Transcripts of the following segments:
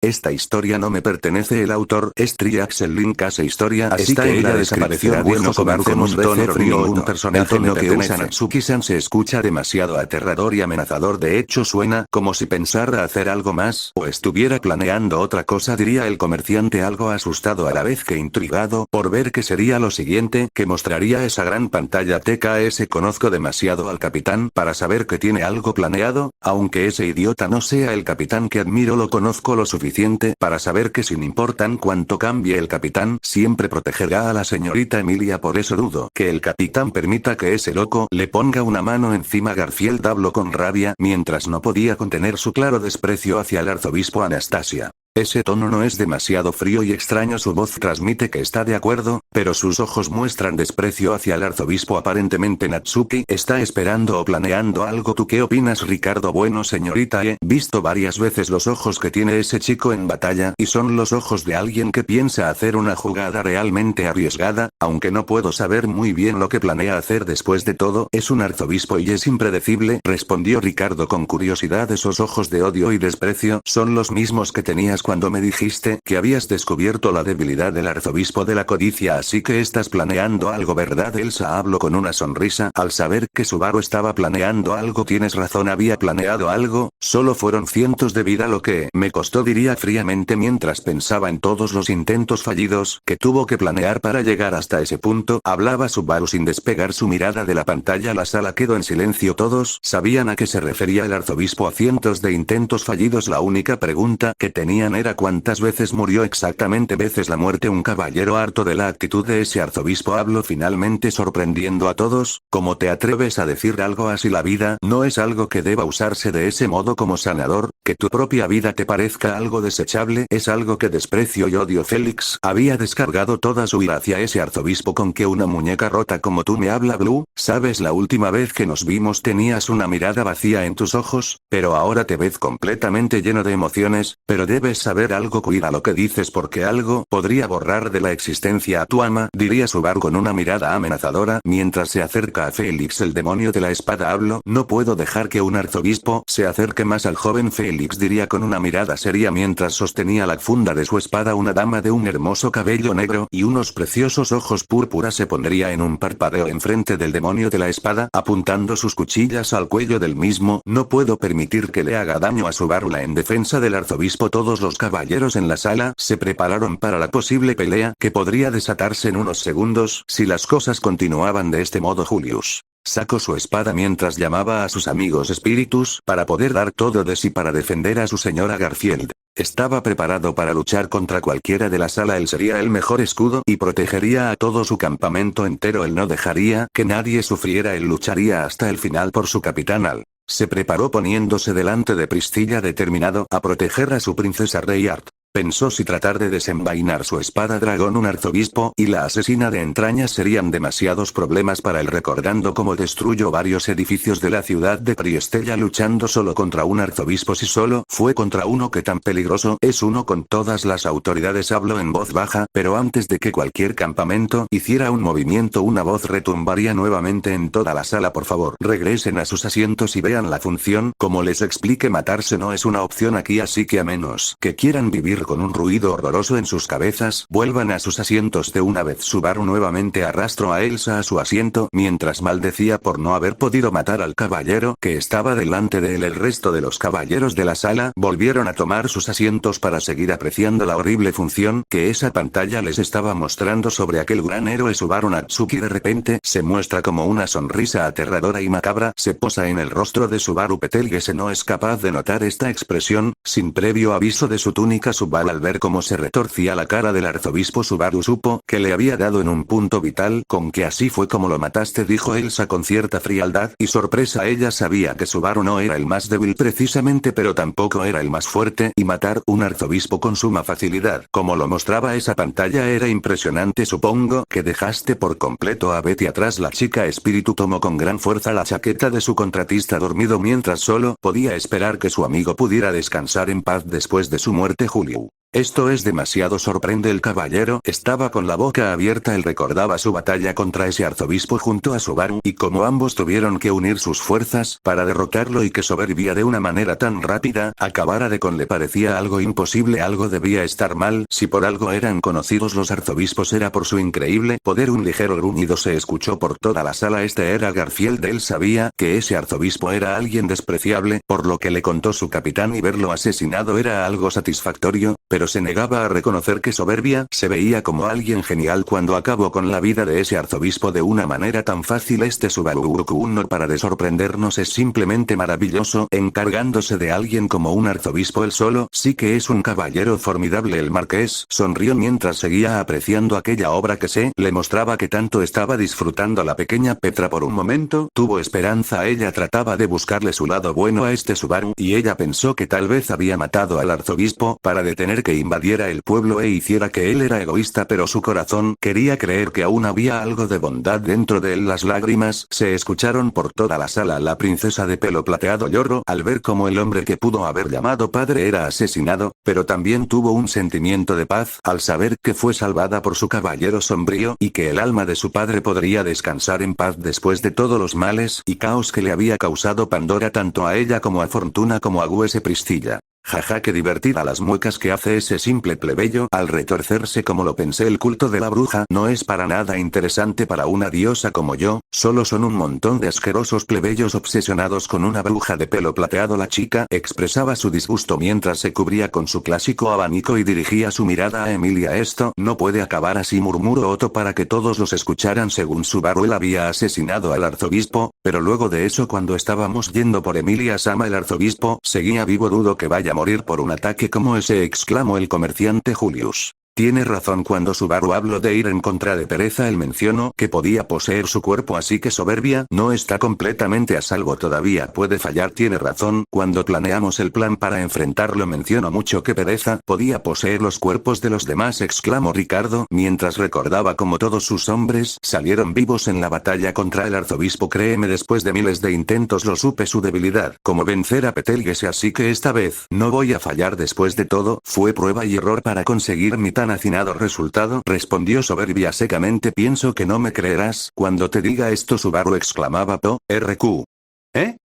Esta historia no me pertenece. El autor es Triaxel Linkase Historia, así Está que en ella la desapareció. descripción. Bueno, Comencemos comencemos de cero. cero. Ningún personaje El tono que usa Natsuki-san se escucha demasiado aterrador y amenazador. De hecho suena como si pensara hacer algo más, o estuviera planeando otra cosa, diría el comerciante, algo asustado a la vez que intrigado, por ver qué sería lo siguiente que mostraría esa gran pantalla. TKS, conozco demasiado al capitán para saber que tiene algo planeado, aunque ese idiota no sea el capitán que admiro. Lo conozco lo suficiente para saber que sin importar cuánto cambie el capitán, siempre protegerá a la señorita Emilia. Por eso dudo que el capitán permita que ese loco le ponga una mano encima. Garfield habló con rabia mientras no podía contener su claro desprecio hacia el arzobispo. Anastasia. Ese tono no es demasiado frío y extraño. Su voz transmite que está de acuerdo, pero sus ojos muestran desprecio hacia el arzobispo. Aparentemente Natsuki está esperando o planeando algo. ¿Tú qué opinas, Ricardo? Bueno, señorita, he visto varias veces los ojos que tiene ese chico en batalla, y son los ojos de alguien que piensa hacer una jugada realmente arriesgada, aunque no puedo saber muy bien lo que planea hacer. Después de todo, es un arzobispo y es impredecible, respondió Ricardo con curiosidad. Esos ojos de odio y desprecio son los mismos que tenías cuando me dijiste que habías descubierto la debilidad del arzobispo de la codicia, así que estás planeando algo, ¿verdad? Elsa habló con una sonrisa al saber que Subaru estaba planeando algo. Tienes razón, había planeado algo, solo fueron cientos de vida lo que me costó, diría fríamente mientras pensaba en todos los intentos fallidos que tuvo que planear para llegar hasta ese punto. Hablaba Subaru sin despegar su mirada de la pantalla. La sala quedó en silencio. Todos sabían a qué se refería el arzobispo. A cientos de intentos fallidos. La única pregunta que tenían era cuántas veces murió exactamente. Veces la muerte. Un caballero harto de la actitud de ese arzobispo habló finalmente, sorprendiendo a todos. ¿Cómo te atreves a decir algo así? La vida no es algo que deba usarse de ese modo como sanador. Que tu propia vida te parezca algo desechable es algo que desprecio y odio. Félix había descargado toda su ira hacia ese arzobispo. ¿Con que una muñeca rota como tú me habla, Blue? Sabes, la última vez que nos vimos tenías una mirada vacía en tus ojos, pero ahora te ves completamente lleno de emociones. Pero debes saber algo, cuida lo que dices porque algo podría borrar de la existencia a tu ama, diría Subaru con una mirada amenazadora mientras se acerca a Félix. El demonio de la espada habló. No puedo dejar que un arzobispo se acerque más al joven Félix, diría con una mirada seria mientras sostenía la funda de su espada. Una dama de un hermoso cabello negro y unos preciosos ojos púrpura se pondría en un parpadeo enfrente del demonio de la espada, apuntando sus cuchillas al cuello del mismo. No puedo permitir que le haga daño a Subaru. En defensa del arzobispo. Todos los caballeros en la sala se prepararon para la posible pelea que podría desatarse en unos segundos si las cosas continuaban de este modo. Julius sacó su espada mientras llamaba a sus amigos espíritus para poder dar todo de sí para defender a su señora Garfield. Estaba preparado para luchar contra cualquiera de la sala. Él sería el mejor escudo y protegería a todo su campamento entero. Él no dejaría que nadie sufriera. Él lucharía hasta el final por su capitán. Al se preparó poniéndose delante de Priscilla, determinado a proteger a su princesa Reyart. Pensó si tratar de desenvainar su espada dragón un arzobispo y la asesina de entrañas serían demasiados problemas para él, recordando cómo destruyó varios edificios de la ciudad de Priestella luchando solo contra un arzobispo. Si solo fue contra uno, que tan peligroso es uno con todas las autoridades. Habló en voz baja, pero antes de que cualquier campamento hiciera un movimiento una voz retumbaría nuevamente en toda la sala. Por favor, regresen a sus asientos y vean la función. Como les expliqué, matarse no es una opción aquí, así que a menos que quieran vivir con un ruido horroroso en sus cabezas, vuelvan a sus asientos de una vez. Subaru nuevamente arrastró a Elsa a su asiento mientras maldecía por no haber podido matar al caballero que estaba delante de él. El resto de los caballeros de la sala volvieron a tomar sus asientos para seguir apreciando la horrible función que esa pantalla les estaba mostrando sobre aquel gran héroe. Subaru Natsuki de repente se muestra como una sonrisa aterradora y macabra se posa en el rostro de Subaru. Betelgeuse no es capaz de notar esta expresión sin previo aviso de su túnica. Subaru, al ver cómo se retorcía la cara del arzobispo, Subaru supo que le había dado en un punto vital. ¿Con que así fue como lo mataste?, dijo Elsa con cierta frialdad y sorpresa. Ella sabía que Subaru no era el más débil precisamente, pero tampoco era el más fuerte, y matar un arzobispo con suma facilidad, como lo mostraba esa pantalla, era impresionante. Supongo que dejaste por completo a Betty atrás. La chica espíritu tomó con gran fuerza la chaqueta de su contratista dormido mientras solo podía esperar que su amigo pudiera descansar en paz después de su muerte. Julio Esto es demasiado, sorprende el caballero, estaba con la boca abierta. Él recordaba su batalla contra ese arzobispo junto a Subaru y cómo ambos tuvieron que unir sus fuerzas para derrotarlo y que Soberbia de una manera tan rápida acabara de con le parecía algo imposible. Algo debía estar mal, si por algo eran conocidos los arzobispos era por su increíble poder. Un ligero gruñido se escuchó por toda la sala. Este era Garfield. Él sabía que ese arzobispo era alguien despreciable, por lo que le contó su capitán y verlo asesinado era algo satisfactorio, pero se negaba a reconocer que Soberbia se veía como alguien genial cuando acabó con la vida de ese arzobispo de una manera tan fácil. Este Subaru no para de sorprendernos, es simplemente maravilloso, encargándose de alguien como un arzobispo. Él solo sí que es un caballero formidable. El marqués sonrió mientras seguía apreciando aquella obra que se le mostraba que tanto estaba disfrutando. La pequeña Petra por un momento tuvo esperanza. Ella trataba de buscarle su lado bueno a este Subaru y ella pensó que tal vez había matado al arzobispo para detener que invadiera el pueblo e hiciera que él era egoísta, pero su corazón quería creer que aún había algo de bondad dentro de él. Las lágrimas se escucharon por toda la sala. La princesa de pelo plateado lloró al ver cómo el hombre que pudo haber llamado padre era asesinado, pero también tuvo un sentimiento de paz al saber que fue salvada por su caballero sombrío y que el alma de su padre podría descansar en paz después de todos los males y caos que le había causado Pandora, tanto a ella como a Fortuna como a Guese Pristilla. Jaja, qué divertida las muecas que hace ese simple plebeyo al retorcerse. Como lo pensé, el culto de la bruja no es para nada interesante para una diosa como yo, solo son un montón de asquerosos plebeyos obsesionados con una bruja de pelo plateado. La chica expresaba su disgusto mientras se cubría con su clásico abanico y dirigía su mirada a Emilia. Esto no puede acabar así, murmuró Otto para que todos los escucharan. Según Subaru, él había asesinado al arzobispo, pero luego de eso, cuando estábamos yendo por Emilia-sama, el arzobispo seguía vivo. Dudo que vaya a morir por un ataque como ese, exclamó el comerciante Julius. Tiene razón. Cuando Subaru habló de ir en contra de Pereza, él mencionó que podía poseer su cuerpo, así que Soberbia no está completamente a salvo, todavía puede fallar. Tiene razón, cuando planeamos el plan para enfrentarlo mencionó mucho que Pereza podía poseer los cuerpos de los demás, exclamó Ricardo mientras recordaba cómo todos sus hombres salieron vivos en la batalla contra el arzobispo. Créeme, después de miles de intentos lo supe, su debilidad, cómo vencer a Betelgeuse, así que esta vez no voy a fallar. Después de todo, fue prueba y error para conseguir mi tan hacinado resultado, respondió Soberbia secamente. Pienso que no me creerás cuando te diga esto, Subaru, exclamaba RQ. ¿Eh?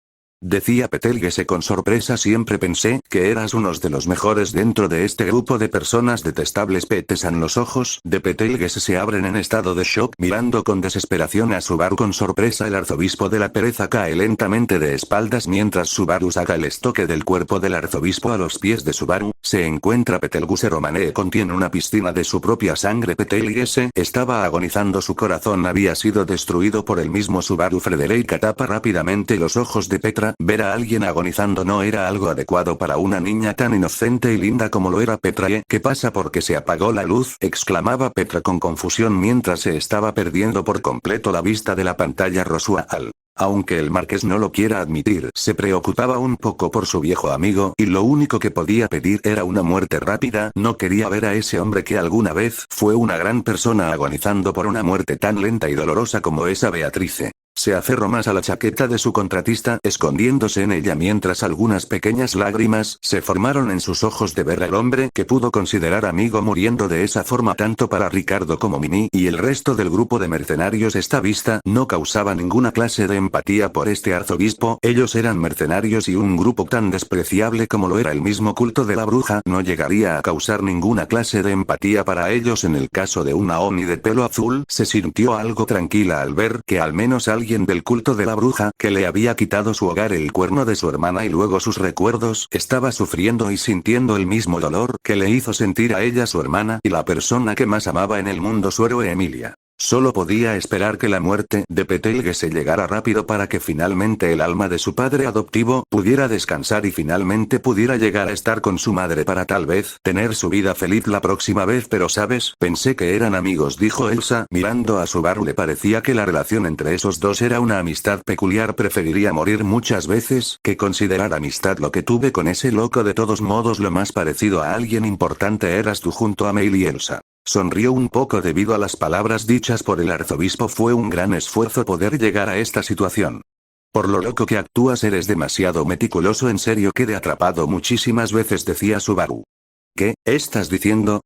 Decía Betelgeuse con sorpresa. Siempre pensé que eras uno de los mejores dentro de este grupo de personas detestables. Petesan. Los ojos de Betelgeuse se abren en estado de shock, mirando con desesperación a Subaru con sorpresa. El arzobispo de la pereza cae lentamente de espaldas mientras Subaru saca el estoque del cuerpo del arzobispo. A los pies de Subaru se encuentra Betelgeuse Romané. Contiene una piscina de su propia sangre. Betelgeuse estaba agonizando, su corazón había sido destruido por el mismo Subaru. Frederica tapa rápidamente los ojos de Petra. Ver a alguien agonizando no era algo adecuado para una niña tan inocente y linda como lo era Petra. ¿Qué pasa? ¿Por qué se apagó la luz?, exclamaba Petra con confusión mientras se estaba perdiendo por completo la vista de la pantalla Rosual. Aunque el marqués no lo quiera admitir, se preocupaba un poco por su viejo amigo, y lo único que podía pedir era una muerte rápida. No quería ver a ese hombre que alguna vez fue una gran persona agonizando por una muerte tan lenta y dolorosa como esa. Beatrice se aferró más a la chaqueta de su contratista, escondiéndose en ella mientras algunas pequeñas lágrimas se formaron en sus ojos de ver al hombre que pudo considerar amigo muriendo de esa forma. Tanto para Ricardo como Minnie y el resto del grupo de mercenarios, esta vista no causaba ninguna clase de empatía por este arzobispo. Ellos eran mercenarios y un grupo tan despreciable como lo era el mismo culto de la bruja no llegaría a causar ninguna clase de empatía para ellos. En el caso de una Oni de pelo azul, se sintió algo tranquila al ver que al menos alguien del culto de la bruja, que le había quitado su hogar, el cuerno de su hermana y luego sus recuerdos, estaba sufriendo y sintiendo el mismo dolor que le hizo sentir a ella su hermana y la persona que más amaba en el mundo, su héroe Emilia. Solo podía esperar que la muerte de Betelgeuse llegara rápido para que finalmente el alma de su padre adoptivo pudiera descansar y finalmente pudiera llegar a estar con su madre para tal vez tener su vida feliz la próxima vez. Pero sabes, pensé que eran amigos, dijo Elsa mirando a Subaru. Le parecía que la relación entre esos dos era una amistad peculiar. Preferiría morir muchas veces que considerar amistad lo que tuve con ese loco. De todos modos, lo más parecido a alguien importante eras tú junto a Mail y Elsa. Sonrió un poco debido a las palabras dichas por el arzobispo. Fue un gran esfuerzo poder llegar a esta situación. Por lo loco que actúas, eres demasiado meticuloso. En serio, quedé atrapado muchísimas veces, decía Subaru. ¿Qué estás diciendo?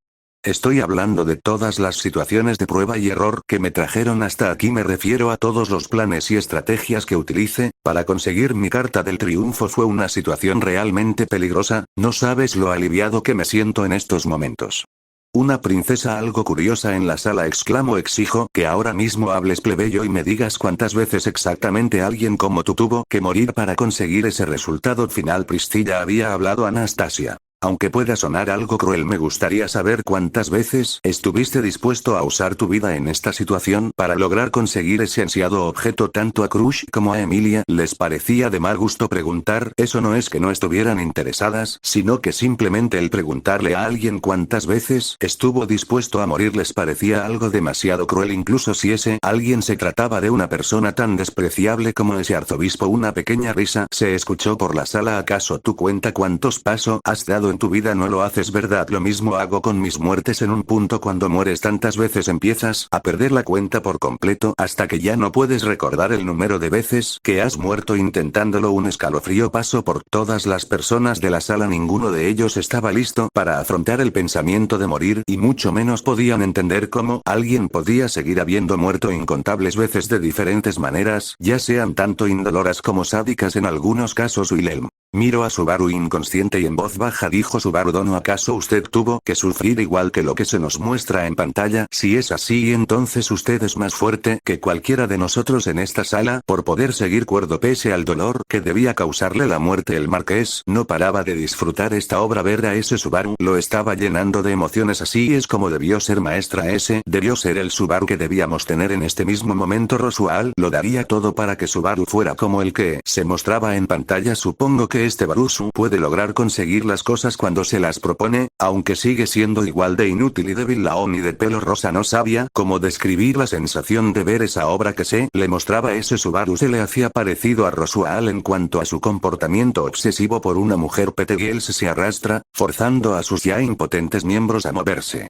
Estoy hablando de todas las situaciones de prueba y error que me trajeron hasta aquí. Me refiero a todos los planes y estrategias que utilicé para conseguir mi carta del triunfo. Fue una situación realmente peligrosa, no sabes lo aliviado que me siento en estos momentos. Una princesa algo curiosa en la sala, exclamó. Exijo que ahora mismo hables, plebeyo, y me digas cuántas veces exactamente alguien como tú tuvo que morir para conseguir ese resultado final. Priscilla había hablado Anastasia. Aunque pueda sonar algo cruel, me gustaría saber cuántas veces estuviste dispuesto a usar tu vida en esta situación para lograr conseguir ese ansiado objeto. Tanto a Crush como a Emilia les parecía de mal gusto preguntar eso. No es que no estuvieran interesadas, sino que simplemente el preguntarle a alguien cuántas veces estuvo dispuesto a morir les parecía algo demasiado cruel, incluso si ese alguien se trataba de una persona tan despreciable como ese arzobispo. Una pequeña risa se escuchó por la sala. ¿Acaso tú cuenta cuántos pasos has dado en tu vida? No lo haces, ¿verdad? Lo mismo hago con mis muertes. En un punto, cuando mueres tantas veces, empiezas a perder la cuenta por completo hasta que ya no puedes recordar el número de veces que has muerto intentándolo. Un escalofrío pasó por todas las personas de la sala. Ninguno de ellos estaba listo para afrontar el pensamiento de morir, y mucho menos podían entender cómo alguien podía seguir habiendo muerto incontables veces de diferentes maneras, ya sean tanto indoloras como sádicas en algunos casos. Wilhelm miró a Subaru inconsciente y en voz baja dijo: Subaru Dono, ¿acaso usted tuvo que sufrir igual que lo que se nos muestra en pantalla? Si es así, entonces usted es más fuerte que cualquiera de nosotros en esta sala por poder seguir cuerdo pese al dolor que debía causarle la muerte. El marqués no paraba de disfrutar esta obra. Ver a ese Subaru lo estaba llenando de emociones. Así es como debió ser, maestra. Ese debió ser el Subaru que debíamos tener en este mismo momento. Roswell lo daría todo para que Subaru fuera como el que se mostraba en pantalla. Supongo que este Barusu puede lograr conseguir las cosas cuando se las propone, aunque sigue siendo igual de inútil y débil. La Oni de pelo rosa no sabía cómo describir la sensación de ver esa obra que se le mostraba. Ese Subaru se le hacía parecido a Roswell en cuanto a su comportamiento obsesivo por una mujer. Petegels se arrastra, forzando a sus ya impotentes miembros a moverse.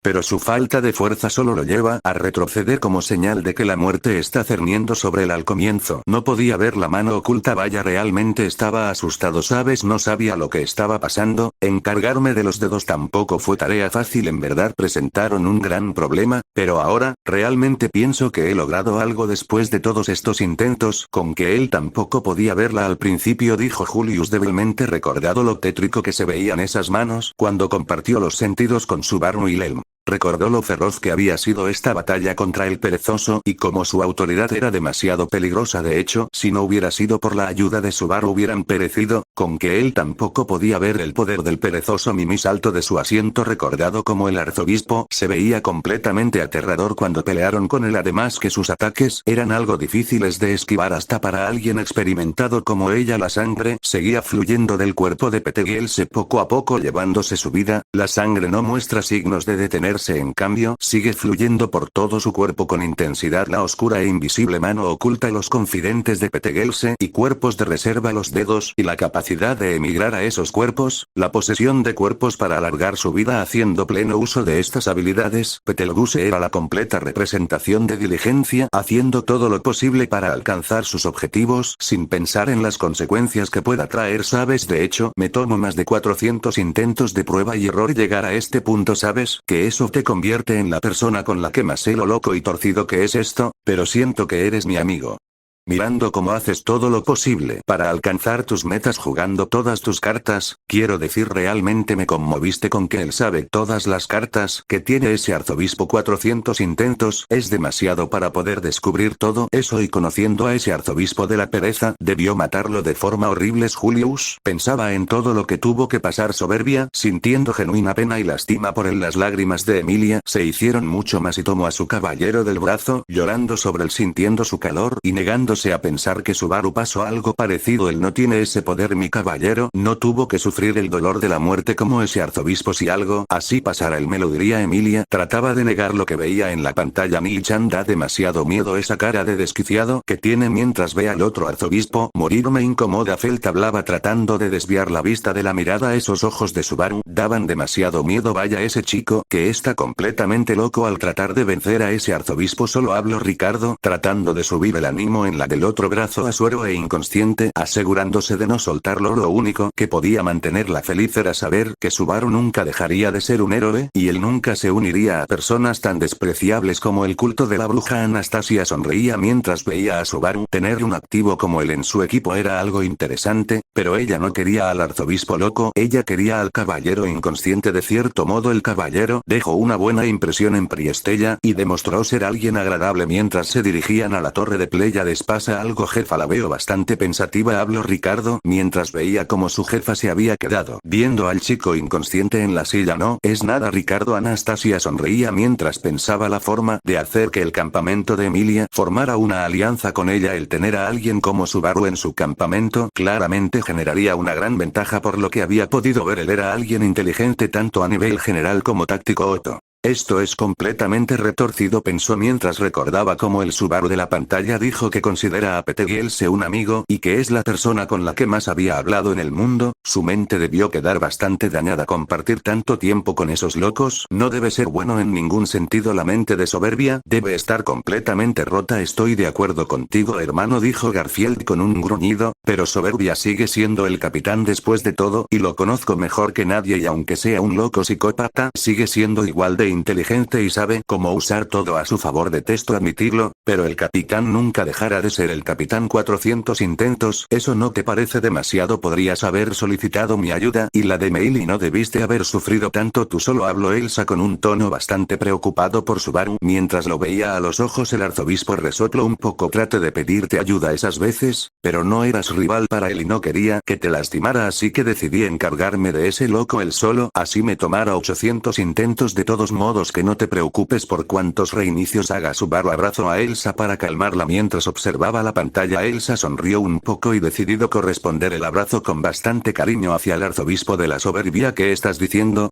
Pero su falta de fuerza solo lo lleva a retroceder como señal de que la muerte está cerniendo sobre él. Al comienzo no podía ver la mano oculta. Vaya, realmente estaba asustado, ¿sabes? No sabía lo que estaba pasando. Encargarme de los dedos tampoco fue tarea fácil. En verdad presentaron un gran problema, pero ahora, realmente pienso que he logrado algo después de todos estos intentos. Con que él tampoco podía verla al principio, dijo Julius débilmente, recordado lo tétrico que se veían esas manos cuando compartió los sentidos con Subaru y Lelm. Recordó lo feroz que había sido esta batalla contra el perezoso y cómo su autoridad era demasiado peligrosa. De hecho, si no hubiera sido por la ayuda de Subaru hubieran perecido. Con que él tampoco podía ver el poder del perezoso. Mimi saltó de su asiento, recordado como el arzobispo se veía completamente aterrador cuando pelearon con él, además que sus ataques eran algo difíciles de esquivar hasta para alguien experimentado como ella. La sangre seguía fluyendo del cuerpo de Petegelse poco a poco, llevándose su vida. La sangre no muestra signos de detenerse, en cambio, sigue fluyendo por todo su cuerpo con intensidad. La oscura e invisible mano oculta los confidentes de Petegelse y cuerpos de reserva, los dedos y la capacidad de emigrar a esos cuerpos, la posesión de cuerpos para alargar su vida haciendo pleno uso de estas habilidades. Betelgeuse era la completa representación de diligencia, haciendo todo lo posible para alcanzar sus objetivos sin pensar en las consecuencias que pueda traer. ¿Sabes? De hecho, me tomo más de 400 intentos de prueba y error llegar a este punto. ¿Sabes? Que eso te convierte en la persona con la que más sé lo loco y torcido que es esto, pero siento que eres mi amigo. Mirando cómo haces todo lo posible para alcanzar tus metas jugando todas tus cartas, quiero decir, realmente me conmoviste con que él sabe todas las cartas que tiene ese arzobispo. 400 intentos es demasiado para poder descubrir todo eso, y conociendo a ese arzobispo de la pereza, debió matarlo de forma horrible. Julius pensaba en todo lo que tuvo que pasar, soberbia, sintiendo genuina pena y lástima por él. Las lágrimas de Emilia se hicieron mucho más y tomó a su caballero del brazo, llorando sobre él, sintiendo su calor y negando a pensar que Subaru pasó algo parecido. Él no tiene ese poder. Mi caballero no tuvo que sufrir el dolor de la muerte como ese arzobispo. Si algo así pasara, él me lo diría. Emilia trataba de negar lo que veía en la pantalla. Mii-chan, da demasiado miedo esa cara de desquiciado que tiene mientras ve al otro arzobispo morir. Me incomoda. Felt hablaba tratando de desviar la vista de la mirada. Esos ojos de Subaru daban demasiado miedo. Vaya, ese chico que está completamente loco al tratar de vencer a ese arzobispo. Solo hablo, Ricardo, tratando de subir el ánimo en la la del otro brazo a su héroe inconsciente, asegurándose de no soltarlo. Lo único que podía mantenerla feliz era saber que Subaru nunca dejaría de ser un héroe, y él nunca se uniría a personas tan despreciables como el culto de la bruja. Anastasia sonreía mientras veía a Subaru. Tener un activo como él en su equipo era algo interesante, pero ella no quería al arzobispo loco, ella quería al caballero inconsciente. De cierto modo el caballero dejó una buena impresión en Priestella, y demostró ser alguien agradable mientras se dirigían a la torre de Pléyades. Pasa algo, jefa, la veo bastante pensativa, habló Ricardo, mientras veía cómo su jefa se había quedado viendo al chico inconsciente en la silla. No, es nada, Ricardo. Anastasia sonreía mientras pensaba la forma de hacer que el campamento de Emilia formara una alianza con ella. El tener a alguien como Subaru en su campamento claramente generaría una gran ventaja. Por lo que había podido ver, él era alguien inteligente tanto a nivel general como táctico. Otto. Esto es completamente retorcido, pensó mientras recordaba cómo el Subaru de la pantalla dijo que considera a Petegielse un amigo, y que es la persona con la que más había hablado en el mundo. Su mente debió quedar bastante dañada. Compartir tanto tiempo con esos locos no debe ser bueno en ningún sentido. La mente de Soberbia debe estar completamente rota. Estoy de acuerdo contigo, hermano, dijo Garfield con un gruñido, pero Soberbia sigue siendo el capitán después de todo, y lo conozco mejor que nadie, y aunque sea un loco psicópata, sigue siendo igual de inteligente y sabe cómo usar todo a su favor. Detesto admitirlo, pero el capitán nunca dejará de ser el capitán. 400 intentos, ¿eso no te parece demasiado? Podrías haber solicitado mi ayuda y la de Meil y no debiste haber sufrido tanto tú solo, habló Elsa con un tono bastante preocupado por Subaru. Mientras lo veía a los ojos, el arzobispo resopló un poco. Traté de pedirte ayuda esas veces, pero no eras rival para él y no quería que te lastimara, así que decidí encargarme de ese loco él solo, así me tomara 800 intentos. De todos modos, que no te preocupes por cuántos reinicios haga. Subaru abrazó a Elsa para calmarla mientras observaba la pantalla. Elsa sonrió un poco y decidió corresponder el abrazo con bastante cariño hacia el arzobispo de la Soberbia. ¿Qué estás diciendo?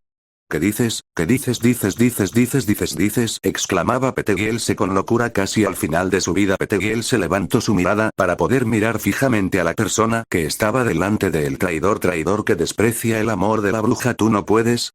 ¿Qué dices? ¿Qué dices? Dices, exclamaba Petegielse con locura. Casi al final de su vida, Petegielse levantó su mirada para poder mirar fijamente a la persona que estaba delante de él. Traidor que desprecia el amor de la bruja. Tú no puedes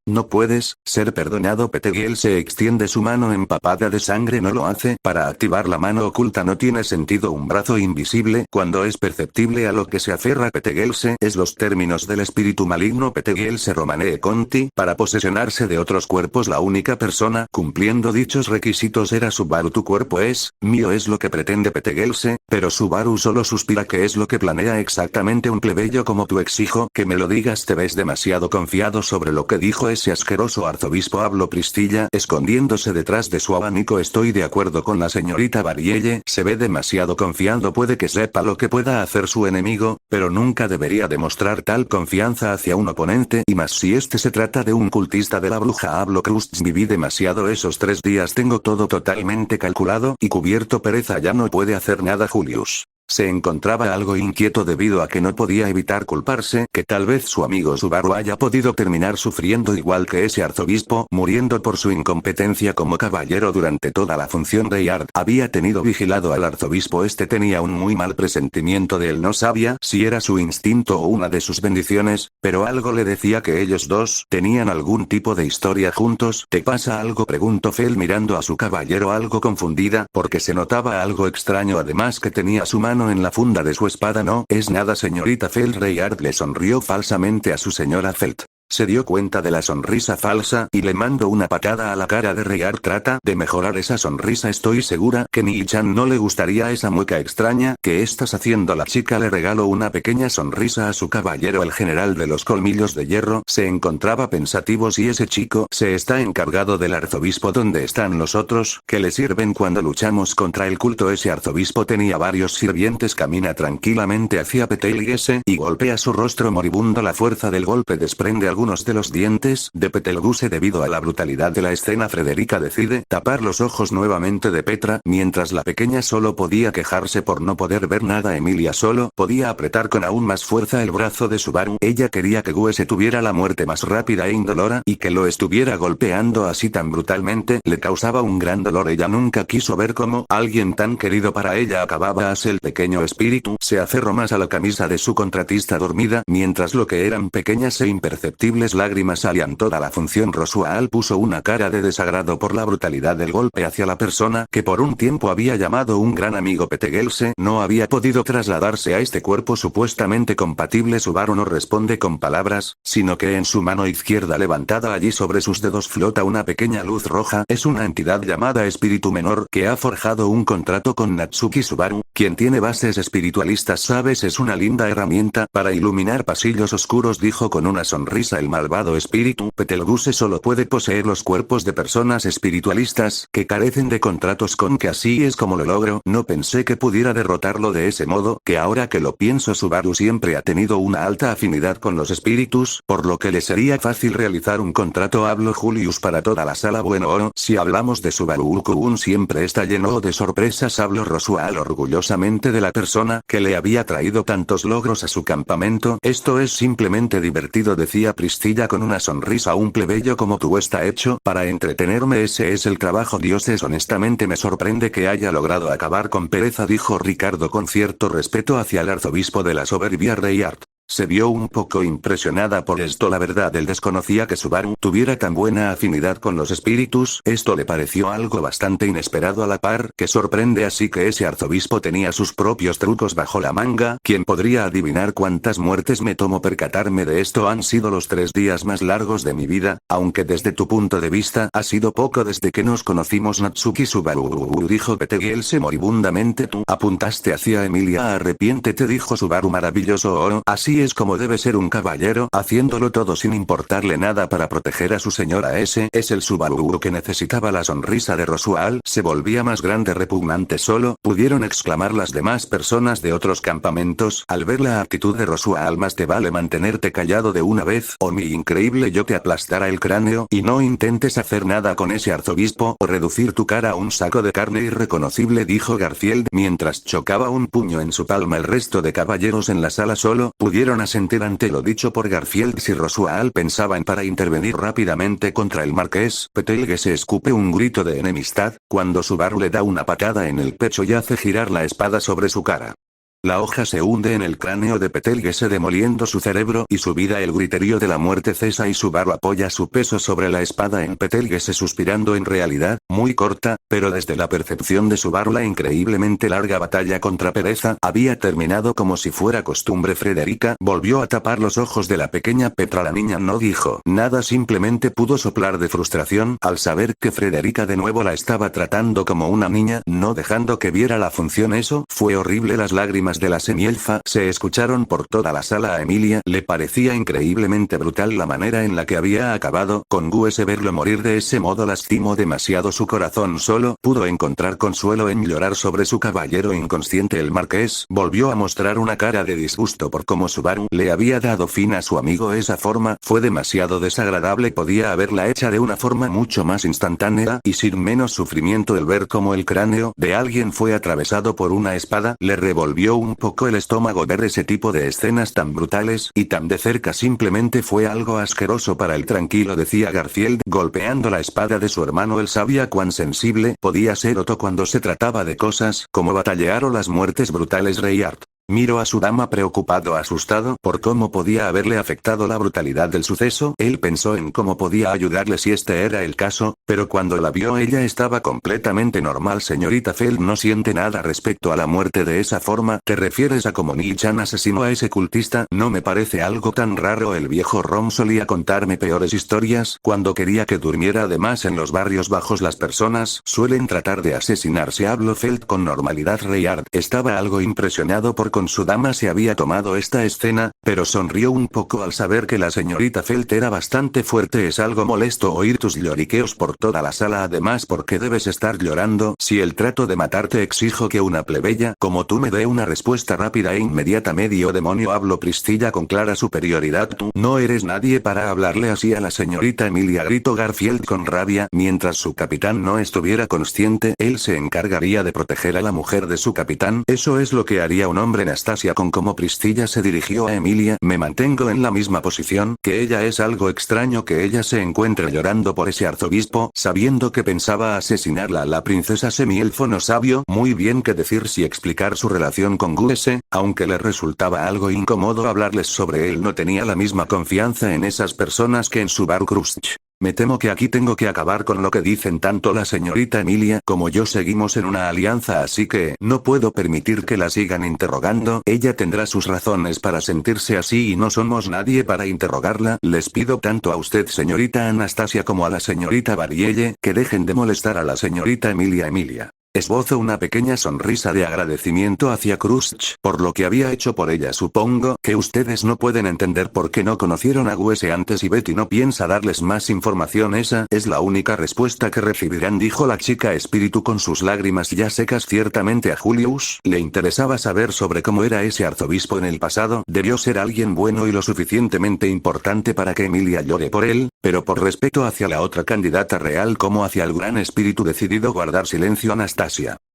ser perdonado. Petegielse extiende su mano empapada de sangre. No lo hace para activar la mano oculta. No tiene sentido un brazo invisible cuando es perceptible a lo que se aferra Petegielse. Es los términos del espíritu maligno. Petegielse Romanee Conti, para posesionar de otros cuerpos. La única persona cumpliendo dichos requisitos era Subaru. Tu cuerpo es mío, es lo que pretende Petegielse, pero Subaru solo suspira. ¿Qué es lo que planea exactamente un plebeyo como tú? Exijo que me lo digas. Te ves demasiado confiado sobre lo que dijo ese asqueroso arzobispo, habló Pristilla, escondiéndose detrás de su abanico. Estoy de acuerdo con la señorita Barielle, se ve demasiado confiado. Puede que sepa lo que pueda hacer su enemigo, pero nunca debería demostrar tal confianza hacia un oponente, y más si este se trata de un cultista de la bruja, habló Krusty. Viví demasiado esos 3 días, tengo todo totalmente calculado y cubierto. Pereza, ya no puede hacer nada. Julius se encontraba algo inquieto debido a que no podía evitar culparse que tal vez su amigo Subaru haya podido terminar sufriendo igual que ese arzobispo, muriendo por su incompetencia como caballero durante toda la función. Rayard había tenido vigilado al arzobispo. Este tenía un muy mal presentimiento de él. No sabía si era su instinto o una de sus bendiciones, pero algo le decía que ellos dos tenían algún tipo de historia juntos. ¿Te pasa algo?, preguntó Fel mirando a su caballero algo confundida, porque se notaba algo extraño, además que tenía su mano en la funda de su espada. No es nada, señorita Fel. Rayard le sonrió falsamente a su señora Felt. Se dio cuenta de la sonrisa falsa y le mandó una patada a la cara de Rayard. Trata de mejorar esa sonrisa. Estoy segura que Nii-chan no le gustaría esa mueca extraña que estás haciendo. La chica le regaló una pequeña sonrisa a su caballero. El general de los colmillos de hierro se encontraba pensativo. Si ese chico se está encargado del arzobispo, ¿dónde están los otros que le sirven cuando luchamos contra el culto? Ese arzobispo tenía varios sirvientes. Camina tranquilamente hacia Petegielse y golpea su rostro moribundo. La fuerza del golpe desprende algunos de los dientes de Betelgeuse. Debido a la brutalidad de la escena, Frederica decide tapar los ojos nuevamente de Petra, mientras la pequeña solo podía quejarse por no poder ver nada. Emilia solo podía apretar con aún más fuerza el brazo de Subaru. Ella quería que Gue se tuviera la muerte más rápida e indolora, y que lo estuviera golpeando así tan brutalmente le causaba un gran dolor. Ella nunca quiso ver cómo alguien tan querido para ella acababa así. El pequeño espíritu se aferró más a la camisa de su contratista dormida, mientras lo que eran pequeñas e imperceptibles imperceptibles lágrimas salían toda la función. Rosual puso una cara de desagrado por la brutalidad del golpe hacia la persona que por un tiempo había llamado un gran amigo. Petegelse no había podido trasladarse a este cuerpo supuestamente compatible. Subaru no responde con palabras, sino que en su mano izquierda levantada allí sobre sus dedos flota una pequeña luz roja. Es una entidad llamada Espíritu Menor que ha forjado un contrato con Natsuki Subaru, quien tiene bases espiritualistas. Sabes, es una linda herramienta para iluminar pasillos oscuros, dijo con una sonrisa el malvado espíritu. Betelgeuse solo puede poseer los cuerpos de personas espiritualistas que carecen de contratos con que así es como lo logro. No pensé que pudiera derrotarlo de ese modo, que ahora que lo pienso Subaru siempre ha tenido una alta afinidad con los espíritus, por lo que le sería fácil realizar un contrato. Habló Julius para toda la sala. Bueno, si hablamos de Subaru-kun siempre está lleno de sorpresas. Habló Rosual orgullosamente de la persona que le había traído tantos logros a su campamento. Esto es simplemente divertido, decía Priscilla con una sonrisa. Un plebeyo como tú está hecho para entretenerme, ese es el trabajo. Dioses, honestamente me sorprende que haya logrado acabar con pereza, dijo Ricardo con cierto respeto hacia el arzobispo de la soberbia Rayard. Se vio un poco impresionada por esto. La verdad, él desconocía que Subaru tuviera tan buena afinidad con los espíritus. Esto le pareció algo bastante inesperado, a la par que sorprende. Así que ese arzobispo tenía sus propios trucos bajo la manga. ¿Quién podría adivinar cuántas muertes me tomó percatarme de esto? Han sido los 3 días más largos de mi vida, aunque desde tu punto de vista ha sido poco desde que nos conocimos. Natsuki Subaru, dijo Betelgeuse moribundamente. Tú apuntaste hacia Emilia. Arrepiéntete, dijo Subaru. Maravilloso. Así es como debe ser un caballero, haciéndolo todo sin importarle nada para proteger a su señora. Ese es el Subaru que necesitaba. La sonrisa de Rosual se volvía más grande. Repugnante, solo pudieron exclamar las demás personas de otros campamentos al ver la actitud de Rosual. Más te vale mantenerte callado de una vez, o mi increíble yo te aplastará el cráneo. Y no intentes hacer nada con ese arzobispo o reducir tu cara a un saco de carne irreconocible, dijo Garfield mientras chocaba un puño en su palma. El resto de caballeros en la sala solo pudieron asentir ante lo dicho por Garfield. Si Rosual pensaba en para intervenir rápidamente contra el marqués, Betelgeuse escupe un grito de enemistad, cuando Subaru le da una patada en el pecho y hace girar la espada sobre su cara. La hoja se hunde en el cráneo de Betelgeuse demoliendo su cerebro y su vida. El griterío de la muerte cesa y Subaru apoya su peso sobre la espada en Betelgeuse suspirando. En realidad, muy corta, pero desde la percepción de Subaru la increíblemente larga batalla contra pereza había terminado como si fuera costumbre. Frederica volvió a tapar los ojos de la pequeña Petra. La niña no dijo nada, simplemente pudo soplar de frustración al saber que Frederica de nuevo la estaba tratando como una niña, no dejando que viera la función. Eso fue horrible. Las lágrimas de la semielfa se escucharon por toda la sala. A Emilia le parecía increíblemente brutal la manera en la que había acabado con Gus. Verlo morir de ese modo lastimó demasiado su corazón. Solo pudo encontrar consuelo en llorar sobre su caballero inconsciente. El marqués volvió a mostrar una cara de disgusto por cómo Subaru le había dado fin a su amigo. Esa forma fue demasiado desagradable. Podía haberla hecha de una forma mucho más instantánea y sin menos sufrimiento. El ver cómo el cráneo de alguien fue atravesado por una espada le revolvió un poco el estómago. Ver ese tipo de escenas tan brutales y tan de cerca simplemente fue algo asqueroso para él. Tranquilo, decía Garfield golpeando la espada de su hermano. Él sabía cuán sensible podía ser Otto cuando se trataba de cosas como batallar o las muertes brutales. Rayard miró a su dama preocupado, asustado por cómo podía haberle afectado la brutalidad del suceso. Él pensó en cómo podía ayudarle si este era el caso, pero cuando la vio ella estaba completamente normal. Señorita Feld no siente nada respecto a la muerte de esa forma. ¿Te refieres a cómo Ni-chan asesinó a ese cultista? No me parece algo tan raro. El viejo Rom solía contarme peores historias cuando quería que durmiera. Además, en los barrios bajos las personas suelen tratar de asesinarse. Habló Feld con normalidad. Rayard estaba algo impresionado por con su dama se había tomado esta escena, pero sonrió un poco al saber que la señorita Felt era bastante fuerte. Es algo molesto oír tus lloriqueos por toda la sala. Además, ¿por qué debes estar llorando? Si el trato de matarte exijo que una plebeya como tú me dé una respuesta rápida e inmediata. Medio demonio, habló Priscilla con clara superioridad. Tú no eres nadie para hablarle así a la señorita Emilia, gritó Garfield con rabia. Mientras su capitán no estuviera consciente, él se encargaría de proteger a la mujer de su capitán. Eso es lo que haría un hombre. Anastasia con cómo Priscilla se dirigió a Emilia. Me mantengo en la misma posición que ella. Es algo extraño que ella se encuentre llorando por ese arzobispo. semielfo, sabiendo que pensaba asesinarla. La princesa semielfo no sabía muy bien qué decir si explicar su relación con Guese, aunque le resultaba algo incómodo hablarles sobre él. No tenía la misma confianza en esas personas que en Subaru Crush. Me temo que aquí tengo que acabar con lo que dicen tanto la señorita Emilia como yo. Seguimos en una alianza, así que no puedo permitir que la sigan interrogando. Ella tendrá sus razones para sentirse así y no somos nadie para interrogarla. Les pido tanto a usted, señorita Anastasia, como a la señorita Barielle, que dejen de molestar a la señorita Emilia. Esbozo una pequeña sonrisa de agradecimiento hacia Crush por lo que había hecho por ella. Supongo que ustedes no pueden entender por qué no conocieron a Guese antes y Betty no piensa darles más información. Esa es la única respuesta que recibirán, dijo la chica espíritu con sus lágrimas ya secas. Ciertamente a Julius le interesaba saber sobre cómo era ese arzobispo en el pasado. Debió ser alguien bueno y lo suficientemente importante para que Emilia llore por él, pero por respeto hacia la otra candidata real como hacia el gran espíritu decidido guardar silencio. Anastasia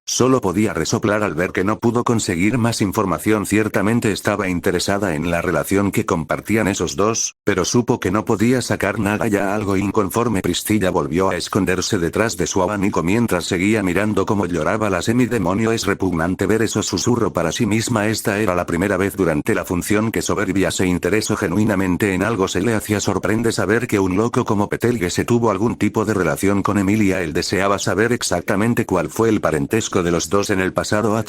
solo podía resoplar al ver que no pudo conseguir más información. Ciertamente estaba interesada en la relación que compartían esos dos, pero supo que no podía sacar nada. Ya algo inconforme, Priscilla volvió a esconderse detrás de su abanico mientras seguía mirando cómo lloraba la semidemonio. Es repugnante ver eso, susurró para sí misma. Esta era la primera vez durante la función que Soberbia se interesó genuinamente en algo. Se le hacía sorprende saber que un loco como Betelgeuse tuvo algún tipo de relación con Emilia. Él deseaba saber exactamente cuál fue el parentesco de los dos en el pasado.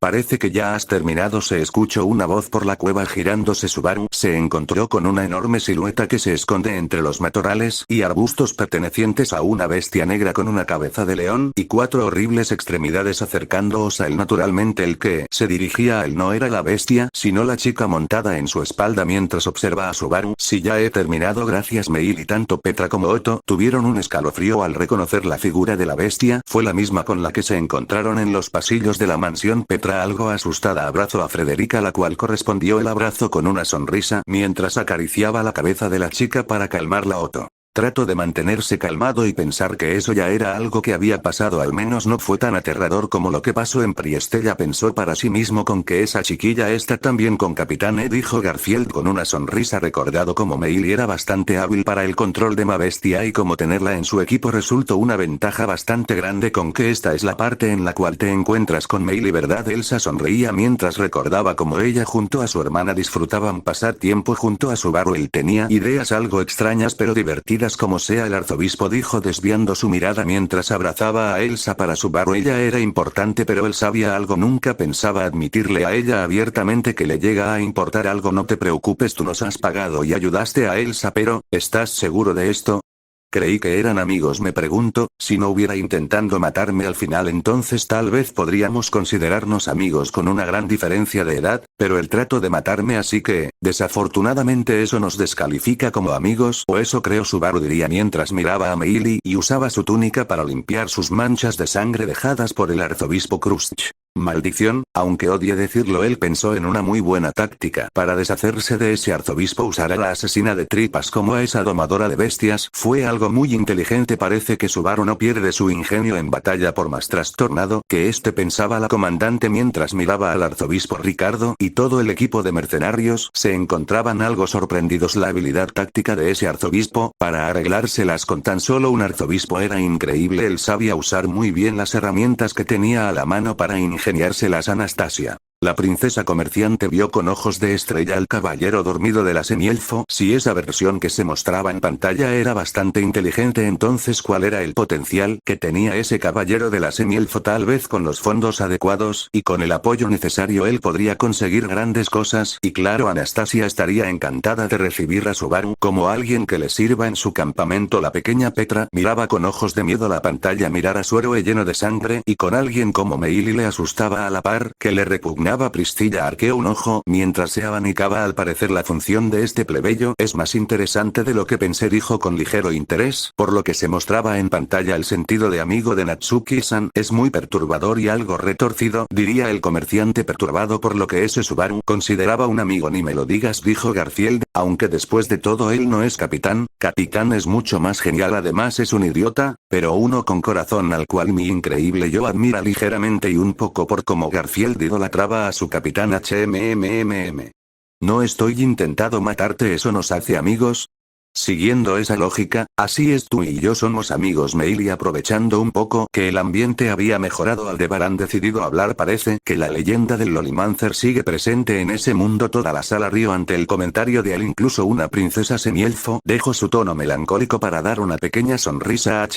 Parece que ya has terminado, se escuchó una voz por la cueva. Girándose, Subaru se encontró con una enorme silueta que se esconde entre los matorrales y arbustos pertenecientes a una bestia negra con una cabeza de león y 4 horribles extremidades acercándose a él. Naturalmente el que se dirigía a él no era la bestia, sino la chica montada en su espalda mientras observa a Subaru. Si ya he terminado, gracias Meil. Y tanto Petra como Otto tuvieron un escalofrío al reconocer la figura de la bestia. Fue la misma con la que se encontraron en los pasillos de la mansión. Petra, algo asustada, abrazó a Frederica, la cual correspondió el abrazo con una sonrisa mientras acariciaba la cabeza de la chica para calmarla. Otto trató de mantenerse calmado y pensar que eso ya era algo que había pasado. Al menos no fue tan aterrador como lo que pasó en Priestella. Pensó para sí mismo con que esa chiquilla está también con Capitán dijo Garfield con una sonrisa. Recordado como Meili era bastante hábil para el control de ma bestia y como tenerla en su equipo resultó una ventaja bastante grande. Con que esta es la parte en la cual te encuentras con Meili, ¿verdad? Elsa sonreía mientras recordaba cómo ella junto a su hermana disfrutaban pasar tiempo junto a Subaru. Él tenía ideas algo extrañas pero divertidas como sea. El arzobispo dijo desviando su mirada mientras abrazaba a Elsa. Para Subaru ella era importante, pero él sabía algo. Nunca pensaba admitirle a ella abiertamente que le llega a importar algo. No te preocupes, tú nos has pagado y ayudaste a Elsa, pero ¿estás seguro de esto? Creí que eran amigos. Me pregunto, si no hubiera intentando matarme al final, entonces tal vez podríamos considerarnos amigos con una gran diferencia de edad, pero él trató de matarme, así que, desafortunadamente eso nos descalifica como amigos, o eso creo, Subaru diría mientras miraba a Meili y usaba su túnica para limpiar sus manchas de sangre dejadas por el arzobispo Crush. Maldición, aunque odie decirlo, él pensó en una muy buena táctica para deshacerse de ese arzobispo. Usar a la asesina de tripas como a esa domadora de bestias fue algo muy inteligente. Parece que Subaru no pierde su ingenio en batalla por más trastornado que este, pensaba la comandante mientras miraba al arzobispo. Ricardo y todo el equipo de mercenarios se encontraban algo sorprendidos. La habilidad táctica de ese arzobispo para arreglárselas con tan solo un arzobispo era increíble. Él sabía usar muy bien las herramientas que tenía a la mano para ingeniárselas. Anastasia, la princesa comerciante, vio con ojos de estrella al caballero dormido de la semielfo. Si esa versión que se mostraba en pantalla era bastante inteligente, entonces ¿cuál era el potencial que tenía ese caballero de la semielfo? Tal vez con los fondos adecuados y con el apoyo necesario él podría conseguir grandes cosas, y claro, Anastasia estaría encantada de recibir a Subaru como alguien que le sirva en su campamento. La pequeña Petra miraba con ojos de miedo la pantalla. Mirar a su héroe lleno de sangre y con alguien como Meili le asustaba a la par que le repugnaba. Priscilla arqueó un ojo mientras se abanicaba. Al parecer la función de este plebeyo es más interesante de lo que pensé, dijo con ligero interés por lo que se mostraba en pantalla. El sentido de amigo de Natsuki-san es muy perturbador y algo retorcido, diría el comerciante perturbado por lo que ese Subaru consideraba un amigo. Ni me lo digas, dijo Garfield, aunque después de todo él no es capitán. Capitán es mucho más genial, además es un idiota, pero uno con corazón al cual mi increíble yo admira ligeramente y un poco por cómo Garfield idolatraba a su capitán. No estoy intentando matarte, ¿eso nos hace amigos? Siguiendo esa lógica, así es, tú y yo somos amigos Mail, y aprovechando un poco que el ambiente había mejorado, Aldebar han decidido hablar. Parece que la leyenda del Lolimancer sigue presente en ese mundo. Toda la sala rió ante el comentario de él, incluso una princesa semielfo dejó su tono melancólico para dar una pequeña sonrisa.